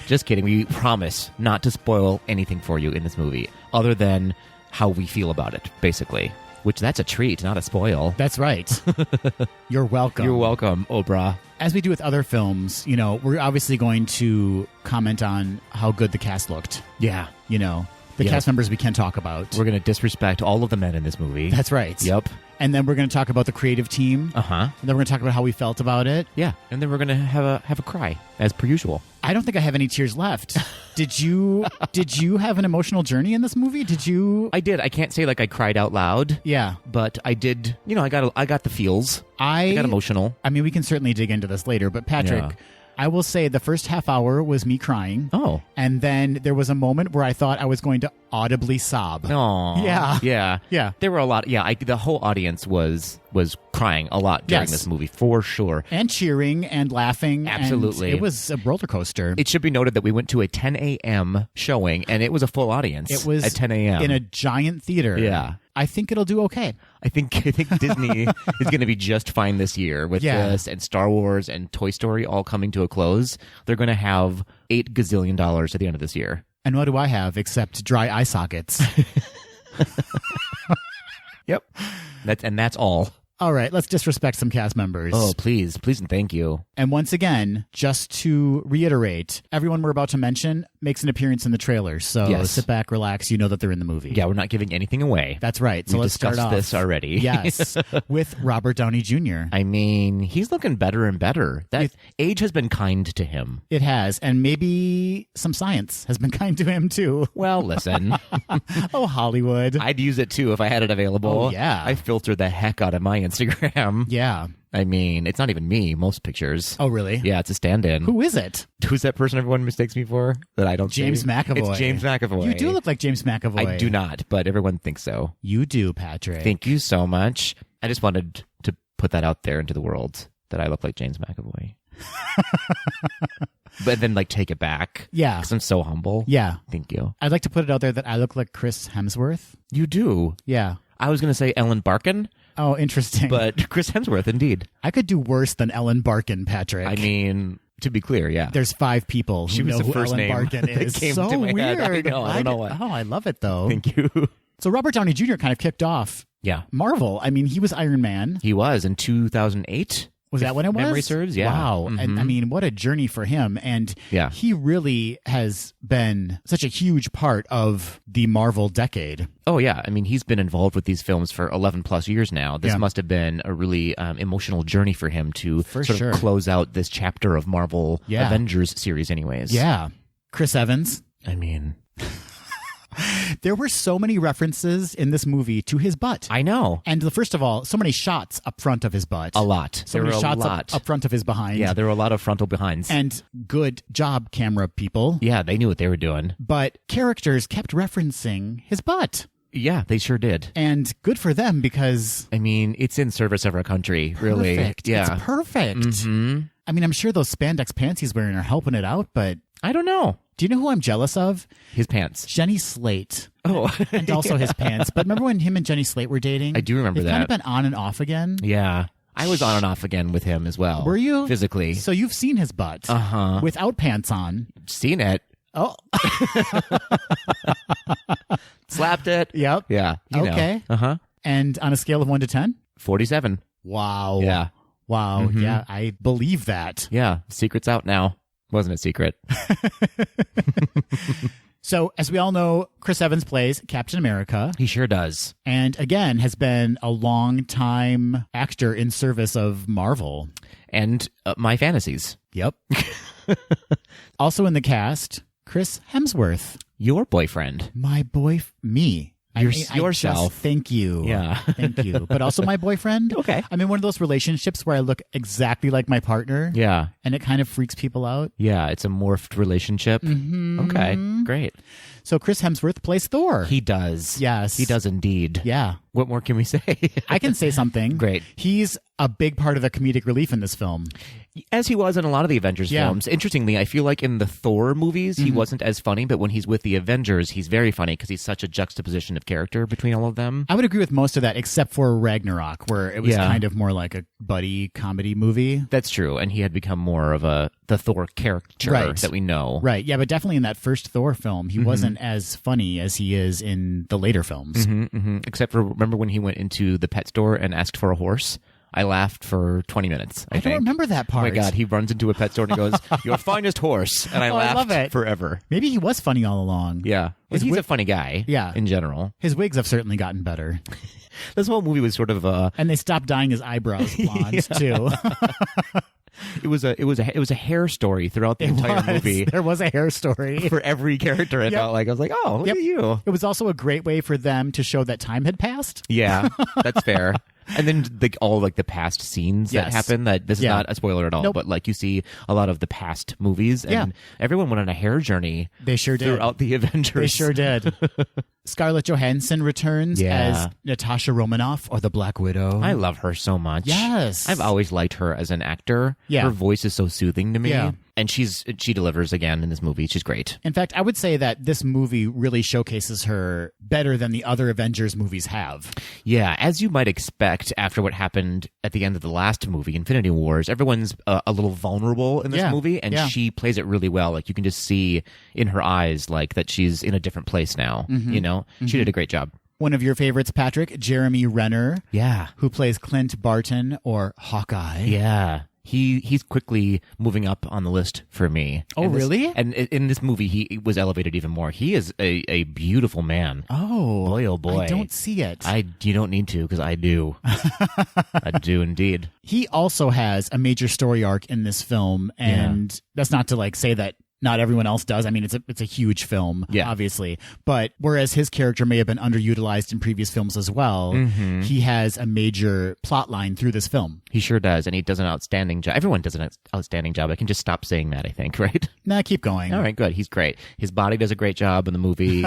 Just kidding. We promise not to spoil anything for you in this movie other than how we feel about it, basically. Which that's a treat, not a spoil. That's right. You're welcome. You're welcome, Oprah. As we do with other films, you know, we're obviously going to comment on how good the cast looked. Yeah. You know, the Yeah. cast members we can talk about. We're going to disrespect all of the men in this movie. That's right. Yep. And then we're going to talk about the creative team. Uh-huh. And then we're going to talk about how we felt about it. Yeah. And then we're going to have a cry, as per usual. I don't think I have any tears left. Did you have an emotional journey in this movie? Did you? I did. I can't say like I cried out loud, Yeah. but I did. You know, I got the feels. I got emotional. I mean, we can certainly dig into this later, but Patrick, Yeah. I will say the first half hour was me crying. Oh. And then there was a moment where I thought I was going to audibly sob. Aw. Yeah. Yeah. Yeah. There were a lot. Yeah. The whole audience was crying a lot during Yes. this movie, for sure. And cheering and laughing. Absolutely. And it was a roller coaster. It should be noted that we went to a 10 a.m. showing, and it was a full audience. It was at 10 a.m. in a giant theater. Yeah. I think it'll do okay. I think Disney is going to be just fine this year with Yeah. this and Star Wars and Toy Story all coming to a close. They're going to have $8 gazillion at the end of this year. And what do I have except dry eye sockets? Yep. That's all. All right, let's disrespect some cast members. Oh, please and thank you. And once again, just to reiterate, everyone we're about to mention makes an appearance in the trailer. So Yes. sit back, relax. You know that they're in the movie. Yeah, we're not giving anything away. That's right. So We let's start discussed off. this already. Yes, with Robert Downey Jr. I mean, he's looking better and better. That age has been kind to him. It has, and maybe some science has been kind to him too. Well, listen, Oh, Hollywood. I'd use it too if I had it available. Oh, yeah. I filtered the heck out of my Instagram. Yeah. I mean, it's not even me, most pictures. Oh, really? Yeah, it's a stand-in. Who is it? Who's that person everyone mistakes me for that I don't James say? McAvoy. It's James McAvoy. You do look like James McAvoy. I do not, but everyone thinks so. You do, Patrick. Thank you so much. I just wanted to put that out there into the world that I look like James McAvoy. But then, like, take it back. Yeah. Because I'm so humble. Yeah. Thank you. I'd like to put it out there that I look like Chris Hemsworth. You do. Yeah. I was going to say Ellen Barkin, Oh, interesting. but Chris Hemsworth, indeed. I could do worse than Ellen Barkin, Patrick. I mean, to be clear, yeah. There's 5 people who She was know the who first Ellen name Barkin that is. came so to my weird. head. I know. I don't know why. Oh, I love it though. Thank you. So Robert Downey Jr. kind of kicked off Yeah. Marvel. I mean, he was Iron Man. He was in 2008. Was that when it was? Memory serves, yeah. Wow. And I mean, what a journey for him. And Yeah. he really has been such a huge part of the Marvel decade. Oh, yeah. I mean, he's been involved with these films for 11 plus years now. This Yeah. must have been a really emotional journey for him to For sort sure. of close out this chapter of Marvel Yeah. Avengers series anyways. Yeah. Chris Evans. I mean, There were so many references in this movie to his butt. I know. And first of all, so many shots up front of his butt. A lot. So There many were a shots lot. up front of his behind. Yeah, there were a lot of frontal behinds. And good job, camera people. Yeah, they knew what they were doing. But characters kept referencing his butt. Yeah, they sure did. And good for them because I mean, it's in service of our country, really. perfect. Yeah. It's perfect. Mhm. I mean, I'm sure those spandex pants he's wearing are helping it out, but I don't know. do you know who I'm jealous of? His pants. Jenny Slate. Oh. And also his pants. But remember when him and Jenny Slate were dating? I do remember They've kind that. of been on and off again. Yeah. I was on and off again with him as well. Were you? Physically. So you've seen his butt. Uh-huh. Without pants on. Seen it. Oh. Slapped it. Yep. Yeah. You know. Okay. Uh-huh. And on a scale of 1 to 10? 47. Wow. Yeah. Wow. Yeah, I believe that. Yeah. Secret's out now. Wasn't a secret. So, as we all know, Chris Evans plays Captain America, He sure does. and again has been a long time actor in service of Marvel. And my fantasies. Yep. Also in the cast, Chris Hemsworth, Your boyfriend. me, Yourself. Thank you. Yeah. Thank you. But also my boyfriend. Okay. I'm in one of those relationships where I look exactly like my partner. Yeah. And it kind of freaks people out. Yeah. It's a morphed relationship. Okay. Great. So Chris Hemsworth plays Thor. He does. Yes. He does indeed. Yeah. What more can we say? I can say something. Great. He's a big part of the comedic relief in this film. As he was in a lot of the Avengers films. Interestingly, I feel like in the Thor movies, he wasn't as funny, but when he's with the Avengers, he's very funny because he's such a juxtaposition of character between all of them. I would agree with most of that, except for Ragnarok, where it was kind of more like a buddy comedy movie. That's true, and he had become more of the Thor character that we know. Right, yeah, but definitely in that first Thor film, he wasn't as funny as he is in the later films. Except for, remember when he went into the pet store and asked for a horse? I laughed for 20 minutes, I think. don't remember that part. Oh my God, he runs into a pet store and he goes, "Your finest horse." And I laughed love it. forever. Maybe he was funny all along. Yeah. Well, he's a funny guy in general. His wigs have certainly gotten better. This whole movie was sort of and they stopped dyeing his eyebrows blonde, too. It was a hair story throughout the entire movie. There was a hair story. For every character, it felt like. I was like, oh, look at you. It was also a great way for them to show that time had passed. Yeah, that's fair. And then all the past scenes that happen, that this is not a spoiler at all, but like you see a lot of the past movies and everyone went on a hair journey. They sure did. Throughout the Avengers. They sure did. Scarlett Johansson returns as Natasha Romanoff, or the Black Widow. I love her so much. Yes. I've always liked her as an actor. Yeah. Her voice is so soothing to me. Yeah. And she delivers again in this movie. She's great. In fact, I would say that this movie really showcases her better than the other Avengers movies have. Yeah, as you might expect after what happened at the end of the last movie, Infinity Wars, everyone's a little vulnerable in this movie, and she plays it really well. Like, you can just see in her eyes, like, that she's in a different place now, you know? She did a great job. One of your favorites, Patrick, Jeremy Renner. Yeah. Who plays Clint Barton, or Hawkeye. Yeah. He's quickly moving up on the list for me. Oh, really? And in this movie, he was elevated even more. He is a beautiful man. Oh. Boy, oh boy. I don't see it. You don't need to, because I do. I do indeed. He also has a major story arc in this film, and that's not to say that not everyone else does. I mean, it's a huge film, obviously. But whereas his character may have been underutilized in previous films as well, he has a major plot line through this film. He sure does, and he does an outstanding job. Everyone does an outstanding job. I can just stop saying that, I think, right? Nah, keep going. All right, good. He's great. His body does a great job in the movie,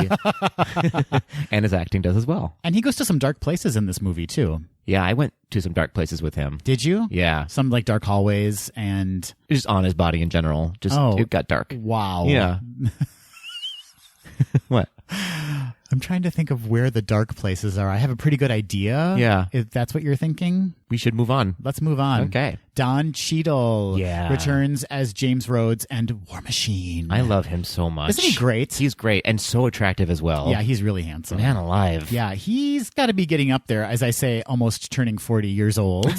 and his acting does as well. And he goes to some dark places in this movie, too. Yeah, I went to some dark places with him. Did you? Yeah. Some dark hallways and... Just on his body in general. It got dark. Wow. Yeah. What? I'm trying to think of where the dark places are. I have a pretty good idea. Yeah. If that's what you're thinking. We should move on. Let's move on. Okay. Don Cheadle returns as James Rhodes and War Machine. I love him so much. Isn't he great? He's great and so attractive as well. Yeah, he's really handsome. Man alive. Yeah, he's got to be getting up there, as I say, almost turning 40 years old.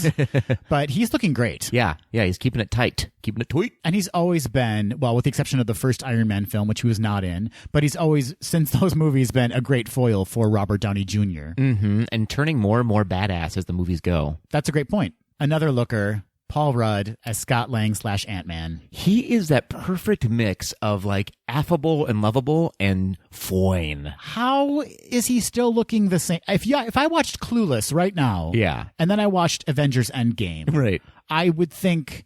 But he's looking great. Yeah, he's keeping it tight. Keeping it tight. And he's always been, well, with the exception of the first Iron Man film, which he was not in, but he's always, since those movies, been a great foil for Robert Downey Jr. And turning more and more badass as the movies go. That's a great point. Another looker, Paul Rudd as Scott Lang / Ant-Man. He is that perfect mix of affable and lovable and foine. How is he still looking the same? If I watched Clueless right now, and then I watched Avengers Endgame, right, I would think,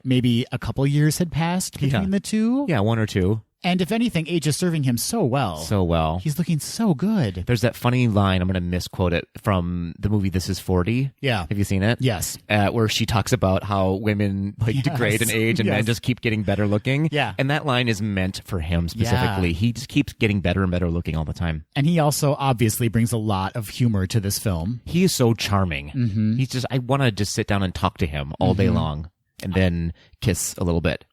maybe a couple years had passed between the two? Yeah, 1 or 2. And if anything, age is serving him so well. So well. He's looking so good. There's that funny line, I'm going to misquote it, from the movie This Is 40. Yeah. Have you seen it? Yes. Where she talks about how women degrade in age and men just keep getting better looking. Yeah. And that line is meant for him specifically. He just keeps getting better and better looking all the time. And he also obviously brings a lot of humor to this film. He is so charming. He's just, I want to just sit down and talk to him all day long. And then kiss a little bit.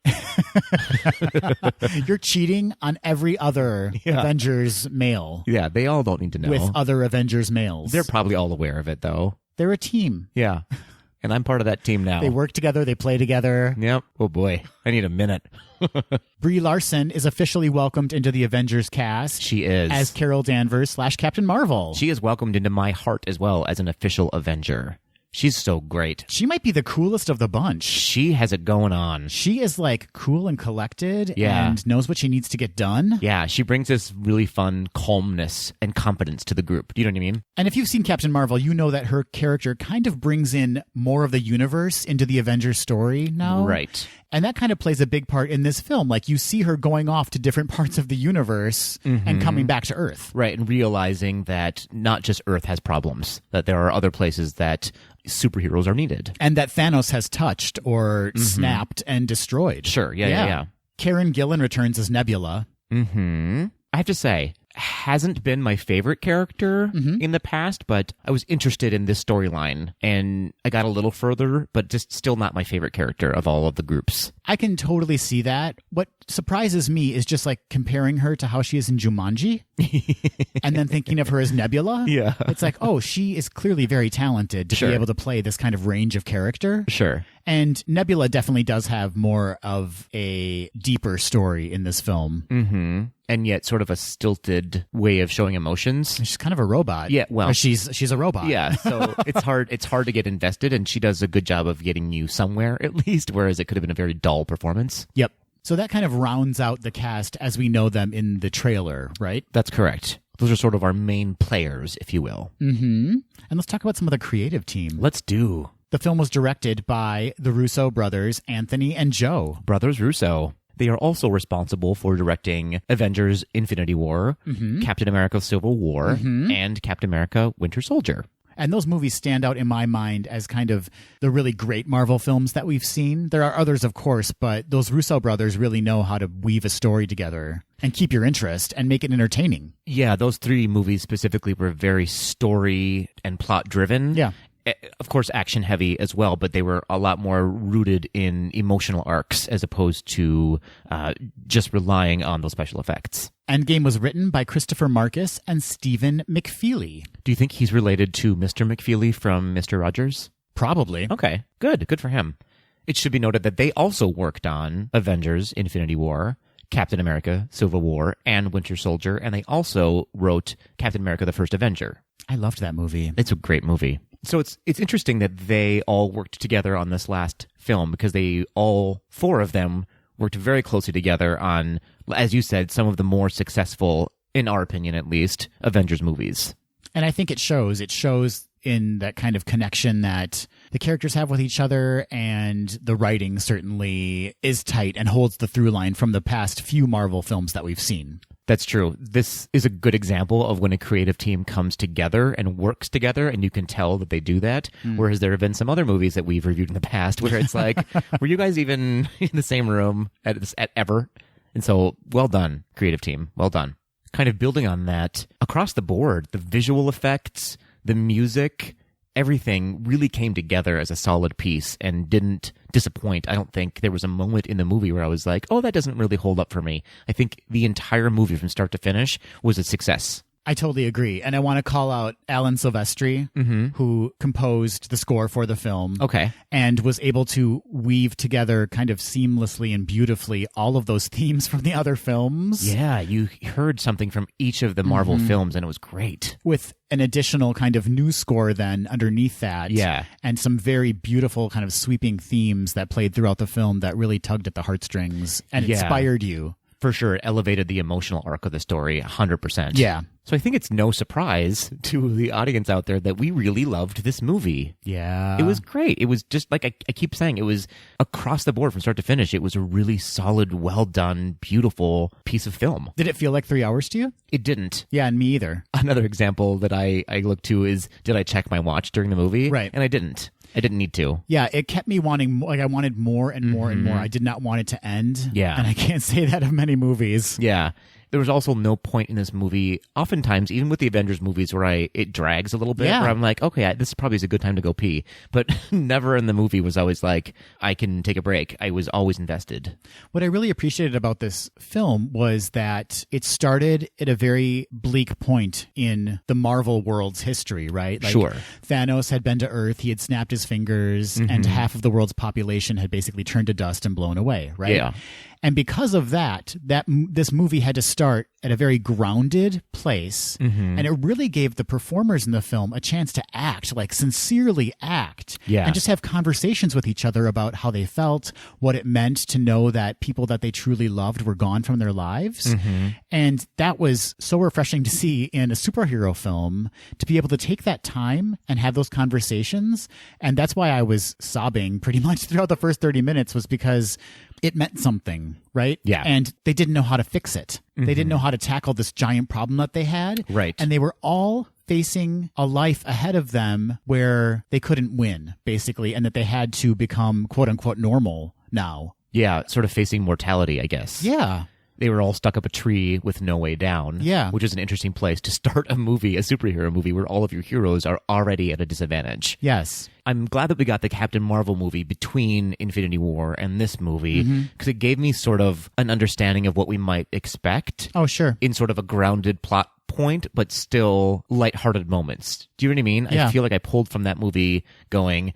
You're cheating on every other Avengers male. Yeah, they all don't need to know. With other Avengers males. They're probably all aware of it, though. They're a team. Yeah. And I'm part of that team now. They work together. They play together. Yep. Oh, boy. I need a minute. Brie Larson is officially welcomed into the Avengers cast. She is. As Carol Danvers / Captain Marvel. She is welcomed into my heart as well as an official Avenger. She's so great. She might be the coolest of the bunch. She has it going on. She is like cool and collected Yeah. and knows what she needs to get done. Yeah, she brings this really fun calmness and confidence to the group. Do you know what I mean? And if you've seen Captain Marvel, you know that her character kind of brings in more of the universe into the Avengers story now. Right. And that kind of plays a big part in this film. Like, you see her going off to different parts of the universe and coming back to Earth. Right, and realizing that not just Earth has problems, that there are other places that superheroes are needed. And that Thanos has touched or snapped and destroyed. Sure, yeah. Karen Gillan returns as Nebula. I have to say, hasn't been my favorite character in the past, but I was interested in this storyline, and I got a little further, but just still not my favorite character of all of the groups. I can totally see that. What surprises me is just like comparing her to how she is in Jumanji and then thinking of her as Nebula. Yeah. It's like, oh, she is clearly very talented to Sure. be able to play this kind of range of character. Sure. And Nebula definitely does have more of a deeper story in this film. And yet sort of a stilted way of showing emotions. She's kind of a robot. Yeah, well- Or she's a robot. Yeah, so it's hard to get invested, and she does a good job of getting you somewhere at least, whereas it could have been a very dull performance. Yep. So that kind of rounds out the cast as we know them in the trailer, right? That's correct. Those are sort of our main players, if you will. And let's talk about some of the creative team. Let's do The film was directed by the Russo brothers, Anthony and Joe. Brothers Russo. They are also responsible for directing Avengers Infinity War, Captain America Civil War, and Captain America Winter Soldier. And those movies stand out in my mind as kind of the really great Marvel films that we've seen. There are others, of course, but those Russo brothers really know how to weave a story together and keep your interest and make it entertaining. Yeah, those three movies specifically were very story and plot driven. Yeah. Of course, action heavy as well, but they were a lot more rooted in emotional arcs as opposed to just relying on those special effects. Endgame was written by Christopher Marcus and Stephen McFeely. Do you think he's related to Mr. McFeely from Mr. Rogers? Probably. Okay, good for him. It should be noted that they also worked on Avengers Infinity War, Captain America Civil War, and Winter Soldier, and they also wrote Captain America the First Avenger. I loved that movie. It's a great movie. So it's interesting that they all worked together on this last film because they all four of them worked very closely together on, as you said, some of the more successful, in our opinion at least, Avengers movies. And I think it shows. It shows in that kind of connection that the characters have with each other, and the writing certainly is tight and holds the through line from the past few Marvel films that we've seen. That's true. This is a good example of when a creative team comes together and works together, and you can tell that they do that. Whereas there have been some other movies that we've reviewed in the past where it's like, were you guys even in the same room at ever? And so, well done, creative team. Well done. Kind of building on that, across the board, the visual effects, the music, everything really came together as a solid piece and didn't disappoint. I don't think there was a moment in the movie where I was like, oh, that doesn't really hold up for me. I think the entire movie from start to finish was a success. I totally agree. And I want to call out Alan Silvestri, who composed the score for the film. Okay. And was able to weave together kind of seamlessly and beautifully all of those themes from the other films. Yeah, you heard something from each of the Marvel films, and it was great. With an additional kind of new score then underneath that. Yeah. And some very beautiful kind of sweeping themes that played throughout the film that really tugged at the heartstrings and inspired you. For sure, it elevated the emotional arc of the story 100%. Yeah. So I think it's no surprise to the audience out there that we really loved this movie. Yeah. It was great. It was just like I keep saying, it was across the board from start to finish. It was a really solid, well done, beautiful piece of film. Did it feel like 3 hours to you? It didn't. Yeah, and me either. Another example that I look to is, did I check my watch during the movie? Right. And I didn't. I didn't need to. Yeah, it kept me wanting, like, I wanted more and more and more. I did not want it to end. Yeah. And I can't say that of many movies. Yeah. There was also no point in this movie, oftentimes, even with the Avengers movies, where it drags a little bit, Yeah. where I'm like, okay, this probably is a good time to go pee. But never in the movie was I always like, I can take a break. I was always invested. What I really appreciated about this film was that it started at a very bleak point in the Marvel world's history, right? Like, Sure. Thanos had been to Earth, he had snapped his fingers, and half of the world's population had basically turned to dust and blown away, right? Yeah. And because of that, this movie had to start at a very grounded place. And it really gave the performers in the film a chance to act, like sincerely act. Yeah. And just have conversations with each other about how they felt, what it meant to know that people that they truly loved were gone from their lives. And that was so refreshing to see in a superhero film, to be able to take that time and have those conversations. And that's why I was sobbing pretty much throughout the first 30 minutes, was because it meant something, right? Yeah. And they didn't know how to fix it. They didn't know how to tackle this giant problem that they had. Right. And they were all facing a life ahead of them where they couldn't win, basically, and that they had to become quote unquote normal now. Yeah, sort of facing mortality, I guess. Yeah. They were all stuck up a tree with no way down. Yeah. Which is an interesting place to start a movie, a superhero movie, where all of your heroes are already at a disadvantage. Yes. I'm glad that we got the Captain Marvel movie between Infinity War and this movie, because it gave me sort of an understanding of what we might expect. Oh, sure. In sort of a grounded plot point, but still lighthearted moments. Do you know what I mean? Yeah. I feel like I pulled from that movie going,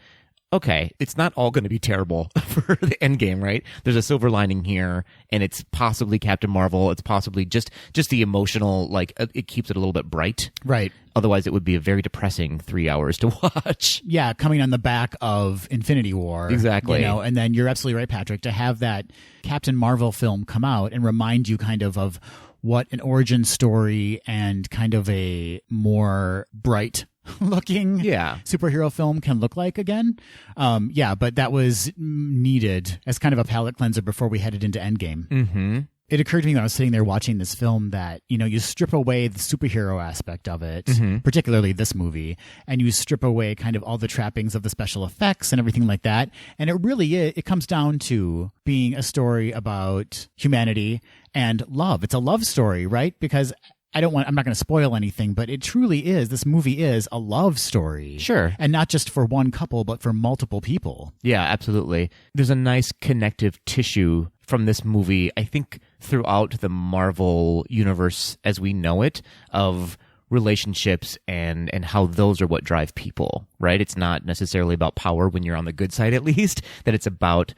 okay, it's not all going to be terrible for the Endgame, right? There's a silver lining here, and it's possibly Captain Marvel. It's possibly just the emotional, like, it keeps it a little bit bright. Right. Otherwise, it would be a very depressing 3 hours to watch. Yeah, coming on the back of Infinity War. Exactly. You know, and then you're absolutely right, Patrick, to have that Captain Marvel film come out and remind you kind of what an origin story and kind of a more bright looking superhero film can look like again. But that was needed as kind of a palate cleanser before we headed into Endgame. It occurred to me when I was sitting there watching this film that, you know, you strip away the superhero aspect of it, particularly this movie, and you strip away kind of all the trappings of the special effects and everything like that. And it really it comes down to being a story about humanity and love. It's a love story, right? Because I'm not going to spoil anything, but it truly is. This movie is a love story. Sure. And not just for one couple, but for multiple people. Yeah, absolutely. There's a nice connective tissue from this movie, I think, throughout the Marvel universe as we know it, of relationships and how those are what drive people, right? It's not necessarily about power when you're on the good side, at least, that it's about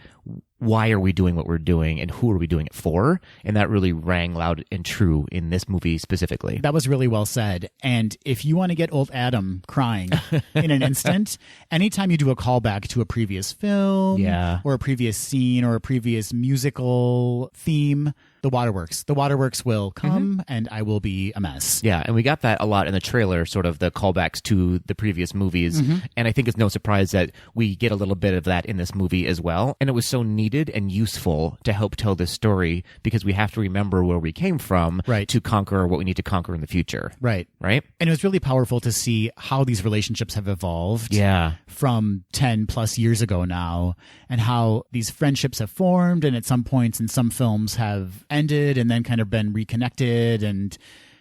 why are we doing what we're doing and who are we doing it for? And that really rang loud and true in this movie specifically. That was really well said. And if you want to get old Adam crying in an instant, anytime you do a callback to a previous film or a previous scene or a previous musical theme, the waterworks. The waterworks will come and I will be a mess. Yeah, and we got that a lot in the trailer, sort of the callbacks to the previous movies. And I think it's no surprise that we get a little bit of that in this movie as well. And it was so needed and useful to help tell this story, because we have to remember where we came from to conquer what we need to conquer in the future. Right. Right? And it was really powerful to see how these relationships have evolved from 10 plus years ago now, and how these friendships have formed and at some points in some films have ended and then kind of been reconnected, and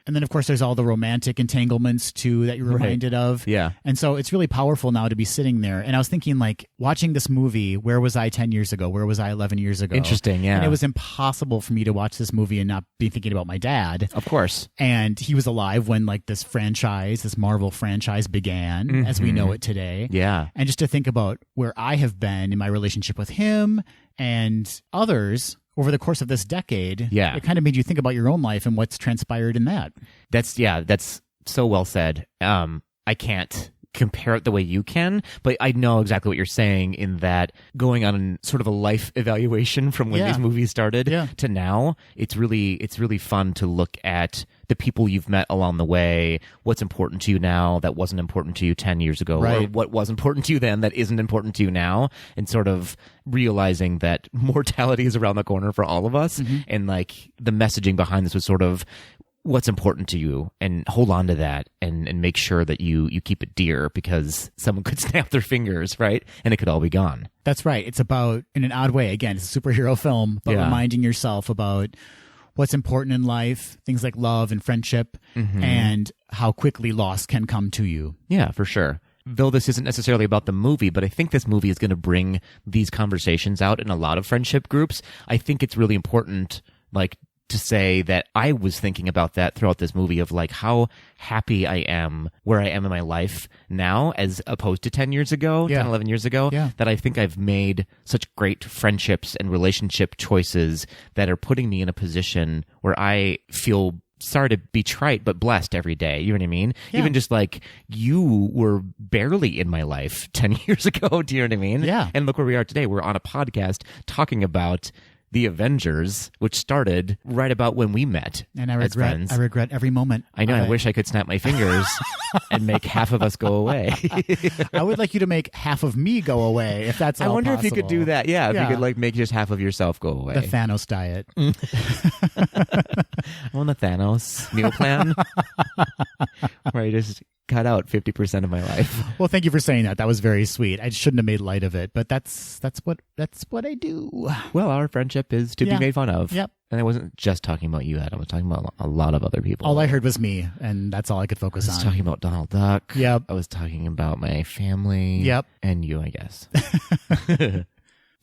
then of course there's all the romantic entanglements too that you're reminded of. Yeah. And so it's really powerful now to be sitting there. And I was thinking, like, watching this movie, where was I 10 years ago? Where was I 11 years ago? Interesting, yeah. And it was impossible for me to watch this movie and not be thinking about my dad. Of course. And he was alive when, like, this Marvel franchise began as we know it today. Yeah. And just to think about where I have been in my relationship with him and others over the course of this decade, it kind of made you think about your own life and what's transpired in that. That's so well said. I can't compare it the way you can, but I know exactly what you're saying, in that going on sort of a life evaluation from when these movies started to now, it's really fun to look at the people you've met along the way, what's important to you now that wasn't important to you 10 years ago, or what was important to you then that isn't important to you now, and sort of realizing that mortality is around the corner for all of us. And like the messaging behind this was sort of what's important to you, and hold on to that and make sure that you keep it dear, because someone could snap their fingers, right? And it could all be gone. That's right. It's about, in an odd way, again, it's a superhero film, but reminding yourself about what's important in life, things like love and friendship, and how quickly loss can come to you. Yeah, for sure. Though this isn't necessarily about the movie, but I think this movie is going to bring these conversations out in a lot of friendship groups. I think it's really important, like, to say that I was thinking about that throughout this movie of like how happy I am where I am in my life now as opposed to 10 years ago, 10, 11 years ago, that I think I've made such great friendships and relationship choices that are putting me in a position where I feel, sorry to be trite, but blessed every day. You know what I mean? Yeah. Even just like you were barely in my life 10 years ago. Do you know what I mean? Yeah. And look where we are today. We're on a podcast talking about the Avengers, which started right about when we met. And I as friends. regret every moment. I know. I wish I could snap my fingers and make half of us go away. I would like you to make half of me go away, if that's all I wonder possible. if you could do that. Yeah, if you could like make just half of yourself go away. The Thanos diet. I'm on the Thanos meal plan where I just cut out 50% of my life. Well, thank you for saying that. That was very sweet. I shouldn't have made light of it, but that's what I do. Well, our friendship is to be made fun of. Yep. And I wasn't just talking about you, Adam. I was talking about a lot of other people. All I heard was me, and that's all I could focus I was on. talking about Donald Duck. Yep. I was talking about my family. Yep. And you, I guess.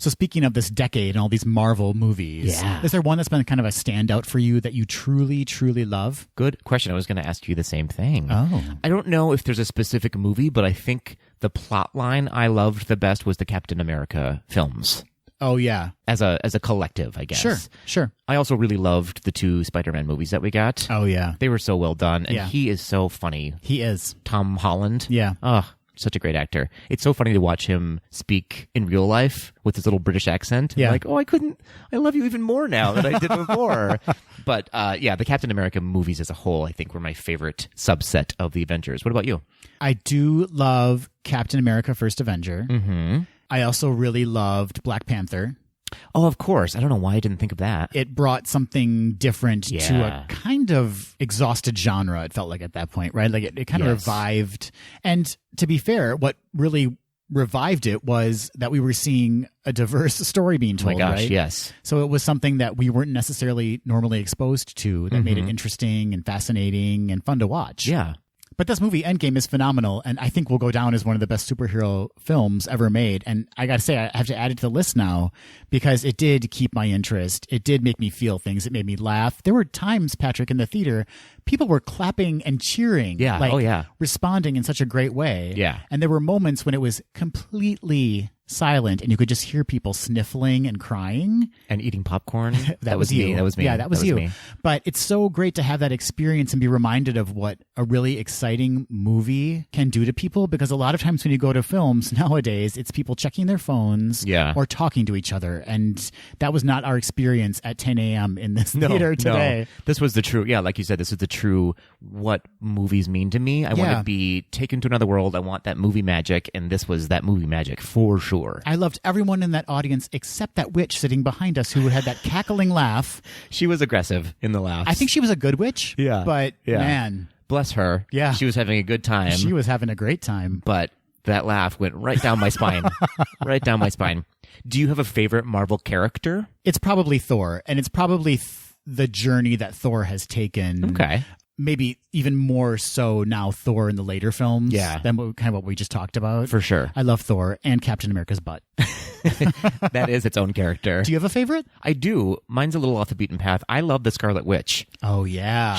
So speaking of this decade and all these Marvel movies, is there one that's been kind of a standout for you that you truly, truly love? Good question. I was going to ask you the same thing. Oh. I don't know if there's a specific movie, but I think the plot line I loved the best was the Captain America films. Oh, yeah. As a collective, I guess. Sure. I also really loved the 2 Spider-Man movies that we got. Oh, yeah. They were so well done. And he is so funny. He is. Tom Holland. Yeah. Oh, such a great actor. It's so funny to watch him speak in real life with his little British accent. Yeah. Like, I love you even more now than I did before. But the Captain America movies as a whole, I think, were my favorite subset of the Avengers. What about you? I do love Captain America First Avenger. Mm-hmm. I also really loved Black Panther. Oh, of course. I don't know why I didn't think of that. It brought something different to a kind of exhausted genre, it felt like at that point, right? Like it kind of revived. And to be fair, what really revived it was that we were seeing a diverse story being told, oh my gosh, right? yes. So it was something that we weren't necessarily normally exposed to that made it interesting and fascinating and fun to watch. Yeah. But this movie, Endgame, is phenomenal, and I think will go down as one of the best superhero films ever made. And I got to say, I have to add it to the list now because it did keep my interest. It did make me feel things. It made me laugh. There were times, Patrick, in the theater, people were clapping and cheering. Yeah. Responding in such a great way. Yeah. And there were moments when it was completely silent and you could just hear people sniffling and crying And eating popcorn. that was you. Me. That was me. Yeah, that was you. Me. But it's so great to have that experience and be reminded of what a really exciting movie can do to people, because a lot of times when you go to films nowadays, it's people checking their phones or talking to each other. And that was not our experience at 10 a.m. in this theater today. No. This was the true, like you said, this is the true what movies mean to me. I want to be taken to another world. I want that movie magic. And this was that movie magic for sure. I loved everyone in that audience except that witch sitting behind us who had that cackling laugh. She was aggressive in the laughs. I think she was a good witch. Yeah. But man. Bless her. Yeah. She was having a good time. She was having a great time. But that laugh went right down my spine. Right down my spine. Do you have a favorite Marvel character? It's probably Thor. And it's probably the journey that Thor has taken. Okay. Maybe even more so now Thor in the later films than what we just talked about. For sure. I love Thor and Captain America's butt. That is its own character. Do you have a favorite? I do. Mine's a little off the beaten path. I love the Scarlet Witch. Oh, yeah.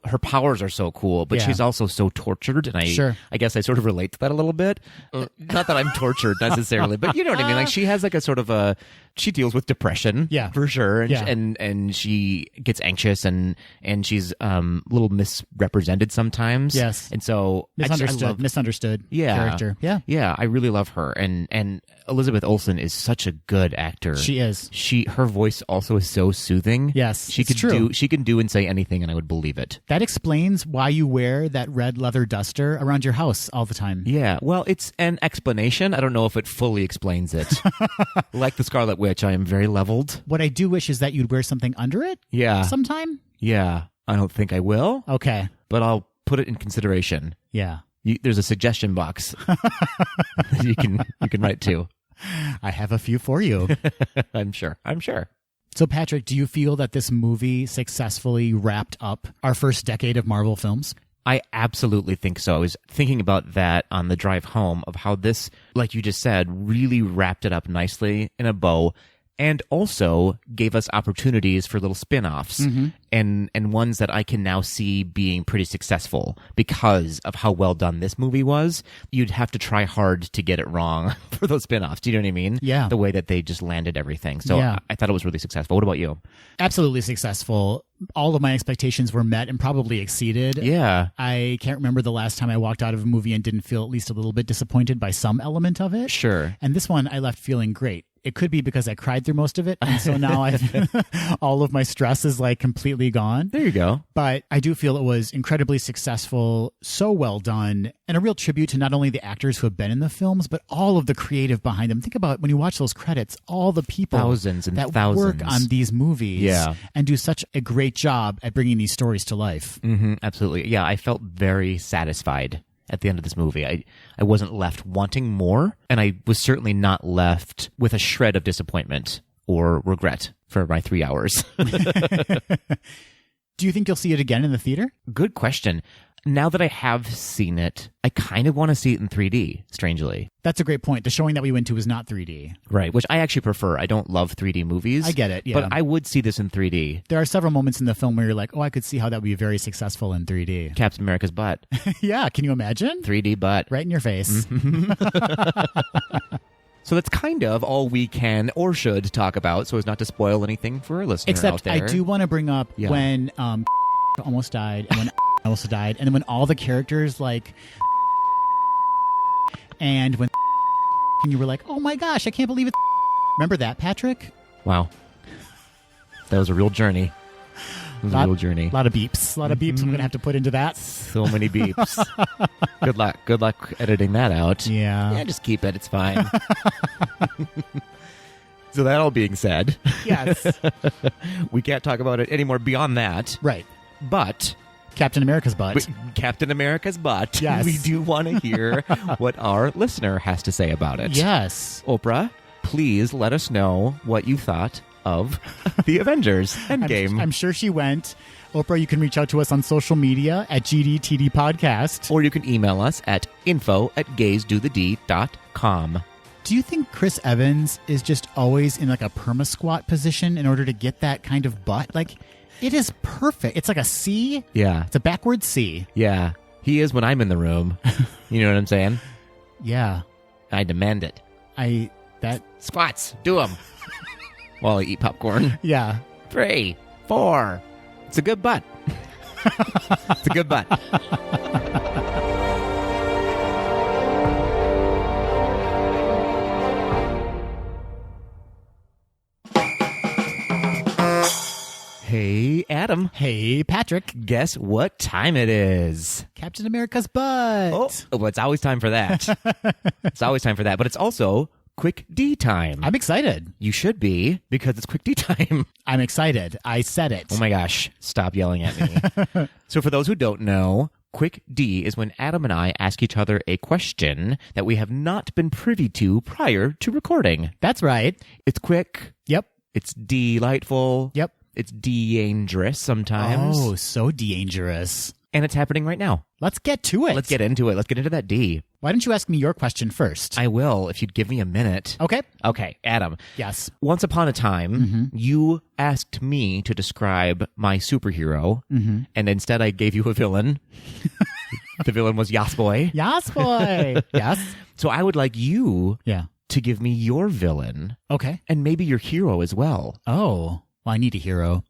Her powers are so cool, but she's also so tortured. And I guess I sort of relate to that a little bit. Not that I'm tortured necessarily, but you know what I mean? Like she has like a sort of she deals with depression. Yeah. For sure. And she gets anxious and she's a little misrepresented sometimes. Yes. And so misunderstood character. Yeah. Yeah. I really love her. And Elizabeth Olsen is such a good actor. She is. Her voice also is so soothing. Yes. She can do and say anything and I would believe it. That explains why you wear that red leather duster around your house all the time. Yeah. Well, it's an explanation. I don't know if it fully explains it. Like the Scarlet Witch, I am very leveled. What I do wish is that you'd wear something under it. Yeah. Sometime. Yeah. I don't think I will. Okay. But I'll put it in consideration. Yeah. There's a suggestion box that you can write to. I have a few for you. I'm sure. So, Patrick, do you feel that this movie successfully wrapped up our first decade of Marvel films? I absolutely think so. I was thinking about that on the drive home of how this, like you just said, really wrapped it up nicely in a bow. and also gave us opportunities for little spin-offs and ones that I can now see being pretty successful because of how well done this movie was. You'd have to try hard to get it wrong for those spin-offs. Do you know what I mean? Yeah. The way that they just landed everything. So Yeah. I thought it was really successful. What about you? Absolutely successful. All of my expectations were met and probably exceeded. Yeah. I can't remember the last time I walked out of a movie and didn't feel at least a little bit disappointed by some element of it. Sure. And this one I left feeling great. It could be because I cried through most of it, and so now all of my stress is like completely gone. There you go. But I do feel it was incredibly successful, so well done, and a real tribute to not only the actors who have been in the films, but all of the creative behind them. Think about when you watch those credits, all the people Thousands and that thousands. work on these movies Yeah. and do such a great job at bringing these stories to life. Absolutely. Yeah, I felt very satisfied at the end of this movie. I wasn't left wanting more, and I was certainly not left with a shred of disappointment or regret for my 3 hours. Do you think you'll see it again in the theater? Good question. Now that I have seen it, I kind of want to see it in 3D, strangely. That's a great point. The showing that we went to was not 3D. Right, which I actually prefer. I don't love 3D movies. I get it, yeah. But I would see this in 3D. There are several moments in the film where you're like, oh, I could see how that would be very successful in 3D. Captain America's butt. Yeah, can you imagine? 3D butt. Right in your face. So that's kind of all we can or should talk about so as not to spoil anything for our listener out Except there. I do want to bring up Yeah. when almost died and when almost died and then when all the characters like and when and you were like, oh my gosh, I can't believe it. Remember that, Patrick? Wow. That was a real journey. It was a real journey. A lot of beeps. I'm going to have to put into that. So many beeps. Good luck. Good luck editing that out. Yeah. Yeah, just keep it. It's fine. So that all being said, Yes. we can't talk about it anymore beyond that. Right. But Captain America's butt. Captain America's butt. Yes. We do want to hear what our listener has to say about it. Yes. Oprah, please let us know what you thought of the Avengers Endgame. I'm sure she went. Oprah, you can reach out to us on social media at GDTD Podcast. Or you can email us at info@gaysdothed.com. Do you think Chris Evans is just always in like a perma-squat position in order to get that kind of butt? Like, it is perfect. It's like a C. Yeah. It's a backward C. Yeah. He is when I'm in the room. You know what I'm saying? Yeah. I demand it. Squats. Do them. While I eat popcorn. Yeah. 3, 4. It's a good butt. It's a good butt. Hey, Adam. Hey, Patrick. Guess what time it is? Captain America's butt. Oh, well, it's always time for that. It's always time for that. But it's also Quick D time. I'm excited. You should be, because it's Quick D time. I'm excited. I said it. Oh my gosh, stop yelling at me. So for those who don't know, Quick D is when Adam and I ask each other a question that we have not been privy to prior to recording. That's right. It's quick. Yep. It's delightful. Yep. It's dangerous sometimes. Oh, so dangerous. And it's happening right now. Let's get to it. Let's get into it. Let's get into that D. Why don't you ask me your question first? I will, if you'd give me a minute. Okay. Okay, Adam. Yes. Once upon a time, you asked me to describe my superhero, and instead I gave you a villain. The villain was Yas Boy. Yes, boy. Yes. So I would like you Yeah. to give me your villain, Okay. and maybe your hero as well. Oh, well, I need a hero.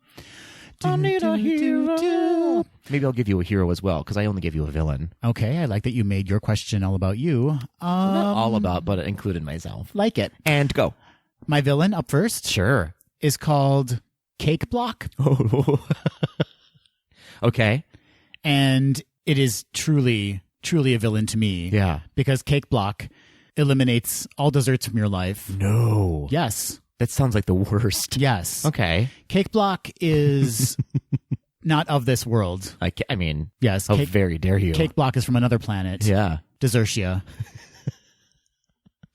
I need a hero. Maybe I'll give you a hero as well, because I only gave you a villain. Okay, I like that you made your question all about you. Not all about, but it included myself. Like it. And go. My villain up first Sure. is called Cake Block, Okay. and it is truly, truly a villain to me. Yeah. Because Cake Block eliminates all desserts from your life. No. Yes. That sounds like the worst. Yes. Okay. Cake Block is not of this world. I mean, Yes. how very dare you? Cake Block is from another planet. Yeah. Desertia.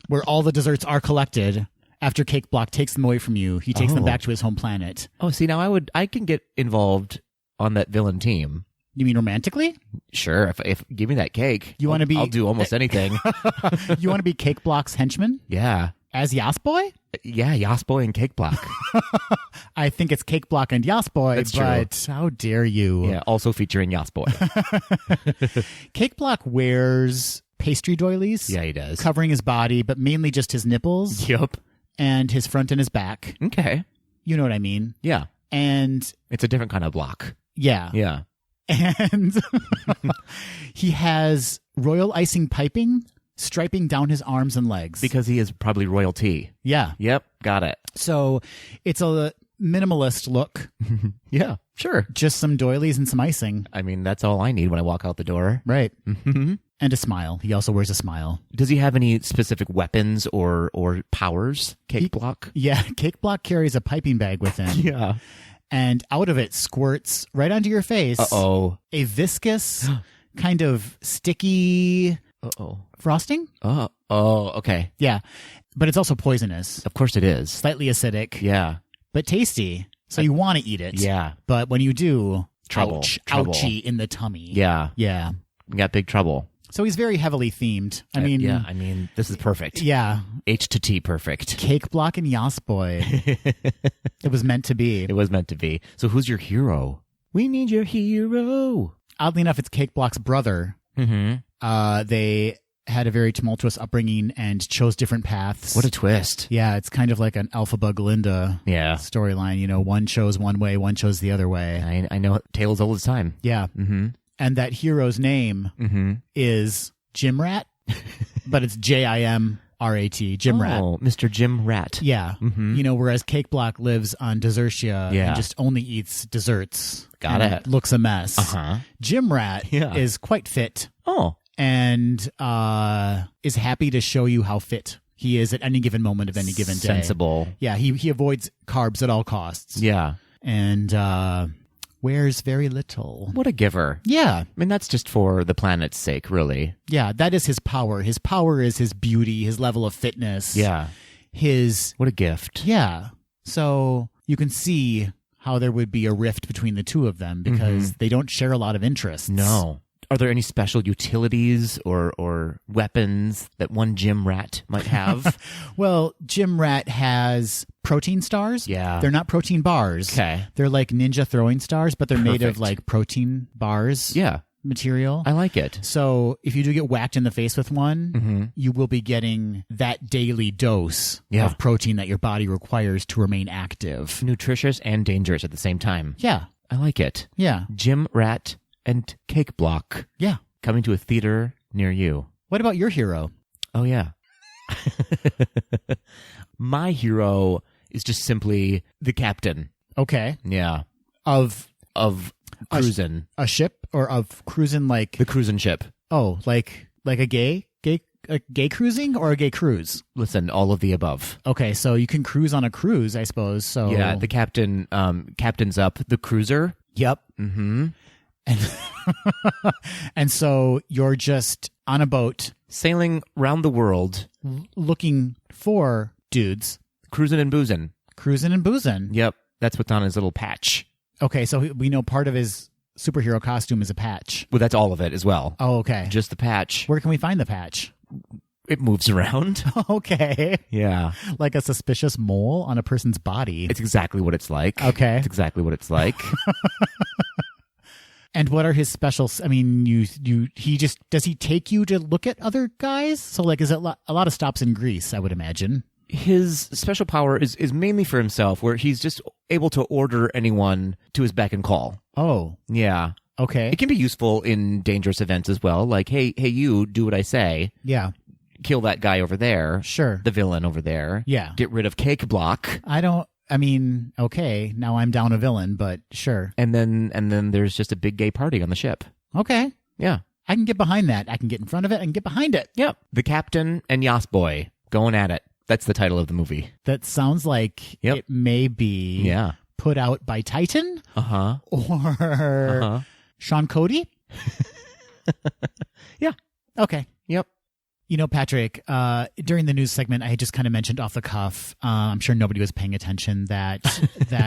Where all the desserts are collected. After Cake Block takes them away from you, he takes them Oh. back to his home planet. Oh, see, now I can get involved on that villain team. You mean romantically? Sure. If give me that cake, You wanna be- I'll do almost anything. You want to be Cake Block's henchman? Yeah. As Yasboy? Yeah, Yasboy and Cake Block. I think it's Cake Block and Yasboy, That's but how dare you? Yeah, also featuring Yasboy. Cake Block wears pastry doilies. Yeah, he does. Covering his body, but mainly just his nipples Yup. and his front and his back. Okay. You know what I mean? Yeah. And It's a different kind of block. yeah. Yeah. And he has royal icing piping striping down his arms and legs. Because he is probably royalty. Yeah. Yep, got it. So it's a minimalist look. Yeah, sure. Just some doilies and some icing. I mean, that's all I need when I walk out the door. Right. Mm-hmm. And a smile. He also wears a smile. Does he have any specific weapons or powers? Cake Block? Yeah. Cake Block carries a piping bag with him. Yeah. And out of it squirts right onto your face Uh-oh. a viscous, kind of sticky Uh-oh. frosting. Oh, okay. Yeah. But it's also poisonous. Of course it is. Slightly acidic. Yeah. But tasty. So you want to eat it. Yeah. But when you do, Trouble. Trouble. Ouchie in the tummy. Yeah. Yeah. You got big trouble. So he's very heavily themed. I mean, yeah, I mean, this is perfect. Yeah. H to T perfect. Cake Block and Yasboy. It was meant to be. It was meant to be. So who's your hero? We need your hero. Oddly enough, it's Cake Block's brother. Mm-hmm. They had a very tumultuous upbringing and chose different paths. What a twist. Yeah, it's kind of like an Alphaba Glinda Yeah. storyline. You know, one chose one way, one chose the other way. I know tales old as time. Yeah. Mm-hmm. And that hero's name is Jim Rat, but it's Jimrat. Jim Rat. Oh, Mr. Jim Rat. Yeah. You know, whereas Cake Block lives on Desertia Yeah. and just only eats desserts. Got and it. Looks a mess. Uh-huh. Jim Rat Yeah. is quite fit Oh. and is happy to show you how fit he is at any given moment of any given day. Sensible. Yeah, he avoids carbs at all costs. Yeah. And wears very little. What a giver. Yeah. I mean, that's just for the planet's sake, really. Yeah, that is his power. His power is his beauty, his level of fitness. Yeah. His... What a gift. Yeah. So you can see how there would be a rift between the two of them because they don't share a lot of interests. No. Are there any special utilities or weapons that one Jim Rat might have? Well, Jim Rat has protein stars. Yeah. They're not protein bars. Okay. They're like ninja throwing stars, but they're made of Perfect. like protein bars Yeah. material. I like it. So if you do get whacked in the face with one, you will be getting that daily dose Yeah. of protein that your body requires to remain active. Nutritious and dangerous at the same time. Yeah. I like it. Yeah. Jim Rat and Cake Block Yeah. coming to a theater near you. What about your hero? Oh, yeah. My hero is just simply the captain. Okay. Yeah. Of Cruisin'. a ship or of cruising like The cruisin' ship. like a gay cruising or a gay cruise? Listen, all of the above. Okay, so you can cruise on a cruise, I suppose. So Yeah, the captain captains up the cruiser. Yep. Mm-hmm. And so you're just on a boat Sailing round the world, looking for dudes, cruising and boozing. cruising and boozing. Yep, that's what's on his little patch. Okay, so we know part of his superhero costume is a patch. Well, that's all of it as well. Oh, okay. Just the patch. Where can we find the patch? It moves around. Okay. Yeah. Like a suspicious mole on a person's body. It's exactly what it's like. Okay. It's exactly what it's like. And what are his specials? I mean, does he take you to look at other guys? So like, is it a lot of stops in Greece, I would imagine. His special power is mainly for himself, where he's just able to order anyone to his beck and call. Oh, Yeah. okay. It can be useful in dangerous events as well. Like, hey, you, do what I say. Yeah, Kill that guy over there. sure. The villain over there. Yeah. Get rid of Cake Block. Okay, now I'm down a villain, but sure. And then there's just a big gay party on the ship. Okay. Yeah. I can get behind that. I can get in front of it. I can get behind it. Yep. The captain and Yasboy going at it. That's the title of the movie. That sounds like Yep. it may be Yeah. put out by Titan Uh-huh. or Uh-huh. Sean Cody. Yeah. Okay. Yep. You know, Patrick, during the news segment, I had just kind of mentioned off the cuff, I'm sure nobody was paying attention that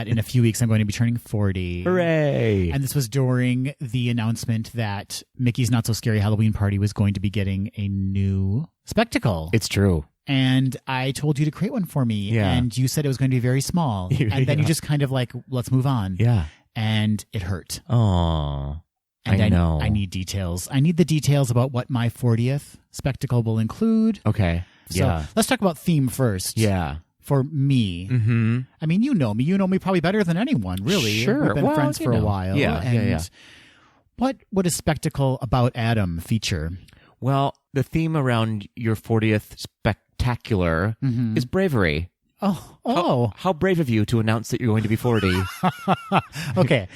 in a few weeks I'm going to be turning 40. Hooray. And this was during the announcement that Mickey's Not So Scary Halloween Party was going to be getting a new spectacle. It's true. And I told you to create one for me. Yeah. And you said it was going to be very small. And then you just kind of like, let's move on. Yeah. And it hurt. Oh, And I know. I need details. I need the details about what my 40th spectacle will include. Okay. So Yeah. let's talk about theme first. Yeah. For me. Mm-hmm. I mean, you know me. You know me probably better than anyone, really. Sure. We've been Well, friends you for a know. while. Yeah, and yeah. What would a spectacle about Adam feature? Well, the theme around your 40th spectacular is bravery. Oh. How brave of you to announce that you're going to be 40. Okay.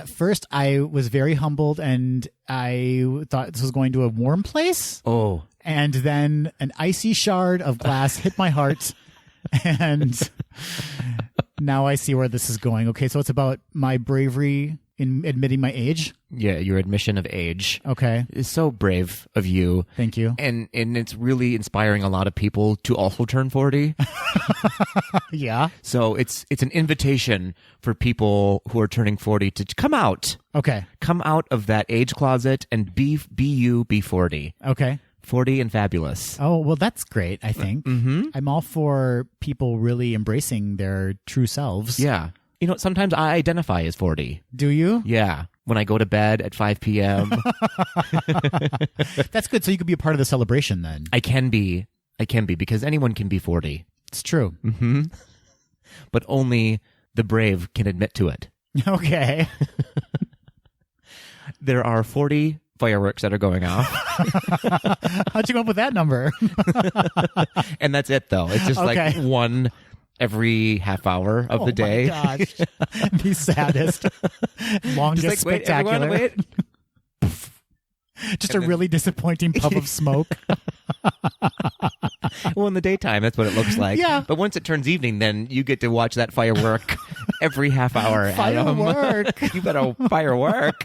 First, I was very humbled, and I thought this was going to a warm place. Oh. And then an icy shard of glass hit my heart, and now I see where this is going. Okay, so it's about my bravery in admitting my age. Yeah, your admission of age. Okay. It's so brave of you. Thank you. And it's really inspiring a lot of people to also turn 40. Yeah. So it's an invitation for people who are turning 40 to come out. Okay. Come out of that age closet and be 40. Okay. 40 and fabulous. Oh, well, that's great, I think. Mm-hmm. I'm all for people really embracing their true selves. Yeah. You know, sometimes I identify as 40. Do you? Yeah. When I go to bed at 5 p.m. That's good. So you could be a part of the celebration then. I can be because anyone can be 40. It's true. Mm-hmm. But only the brave can admit to it. Okay. There are 40 fireworks that are going off. How'd you come up with that number? And that's it, though. It's just like Okay. one every half hour of the day. Oh my gosh. The saddest, longest Just like, wait, spectacular. everyone, wait. Just a really disappointing puff of smoke. Well, in the daytime, that's what it looks like. Yeah. But once it turns evening, then you get to watch that firework every half hour. Adam. Firework. You better firework.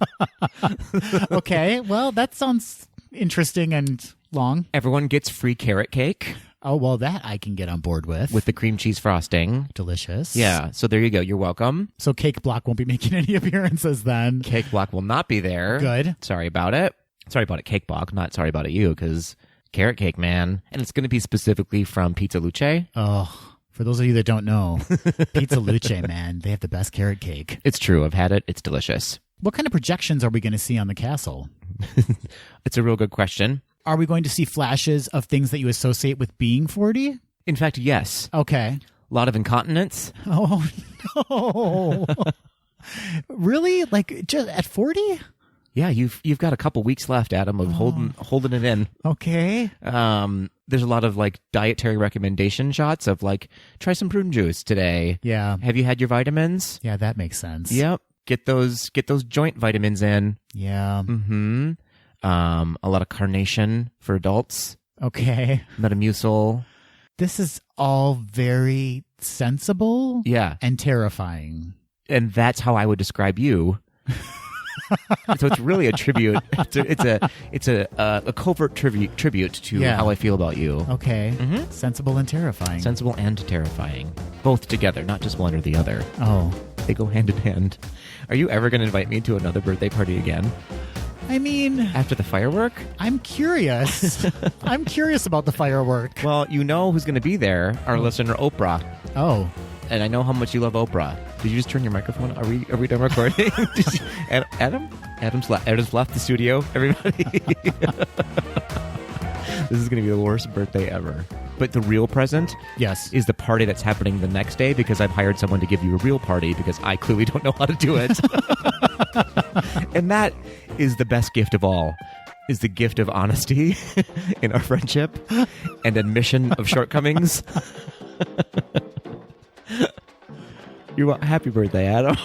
Okay. Well, that sounds interesting and long. Everyone gets free carrot cake Oh, well, that I can get on board with. with the cream cheese frosting. Delicious. Yeah. So there you go. You're welcome. So Cake Block won't be making any appearances then. Cake Block will not be there. Good. Sorry about it. Sorry about it, Cake Block. Not sorry about it, you, because carrot cake, man. And it's going to be specifically from Pizza Luce. Oh, for those of you that don't know, Pizza Luce, man, they have the best carrot cake. It's true. I've had it. It's delicious. What kind of projections are we going to see on the castle? It's a real good question. Are we going to see flashes of things that you associate with being 40? In fact, yes. Okay. A lot of incontinence. Oh, no. Really? Like, just at 40? Yeah, you've got a couple weeks left, Adam, of holding it in. Okay. There's a lot of like dietary recommendation shots of like try some prune juice today. Yeah. Have you had your vitamins? Yeah, that makes sense. Yep. Get those joint vitamins in. Yeah. Mm-hmm. A lot of carnation for adults. Okay. Metamucil. This is all very sensible Yeah. and terrifying. And that's how I would describe you. So it's really a tribute. It's a covert tribute to Yeah. how I feel about you. Okay. Sensible and terrifying. Sensible and terrifying. Both together, not just one or the other. Oh. They go hand in hand. Are you ever going to invite me to another birthday party again? I mean, After the firework? I'm curious. I'm curious about the firework. Well, you know who's going to be there. Our listener, Oprah. Oh. And I know how much you love Oprah. Did you just turn your microphone? Are we done recording? Adam's left the studio. Everybody. This is going to be the worst birthday ever. But the real present Yes. is the party that's happening the next day because I've hired someone to give you a real party because I clearly don't know how to do it. And that is the best gift of all, is the gift of honesty in our friendship and admission of shortcomings. Happy birthday, Adam.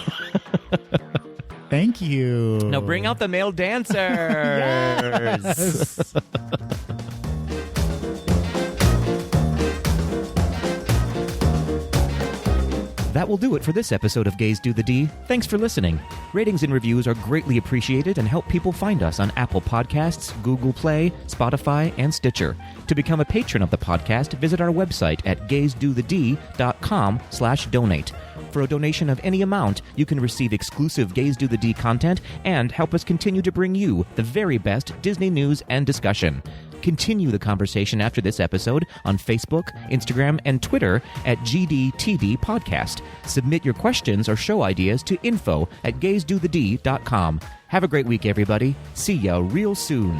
Thank you. Now bring out the male dancers. Yes. That will do it for this episode of Gays Do the D. Thanks for listening. Ratings and reviews are greatly appreciated and help people find us on Apple Podcasts, Google Play, Spotify, and Stitcher. To become a patron of the podcast, visit our website at gaysdothed.com/donate. For a donation of any amount, you can receive exclusive Gays Do the D content and help us continue to bring you the very best Disney news and discussion. Continue the conversation after this episode on Facebook, Instagram, and Twitter at GDTD Podcast. Submit your questions or show ideas to info@gaysdothed.com. Have a great week, everybody. See ya real soon.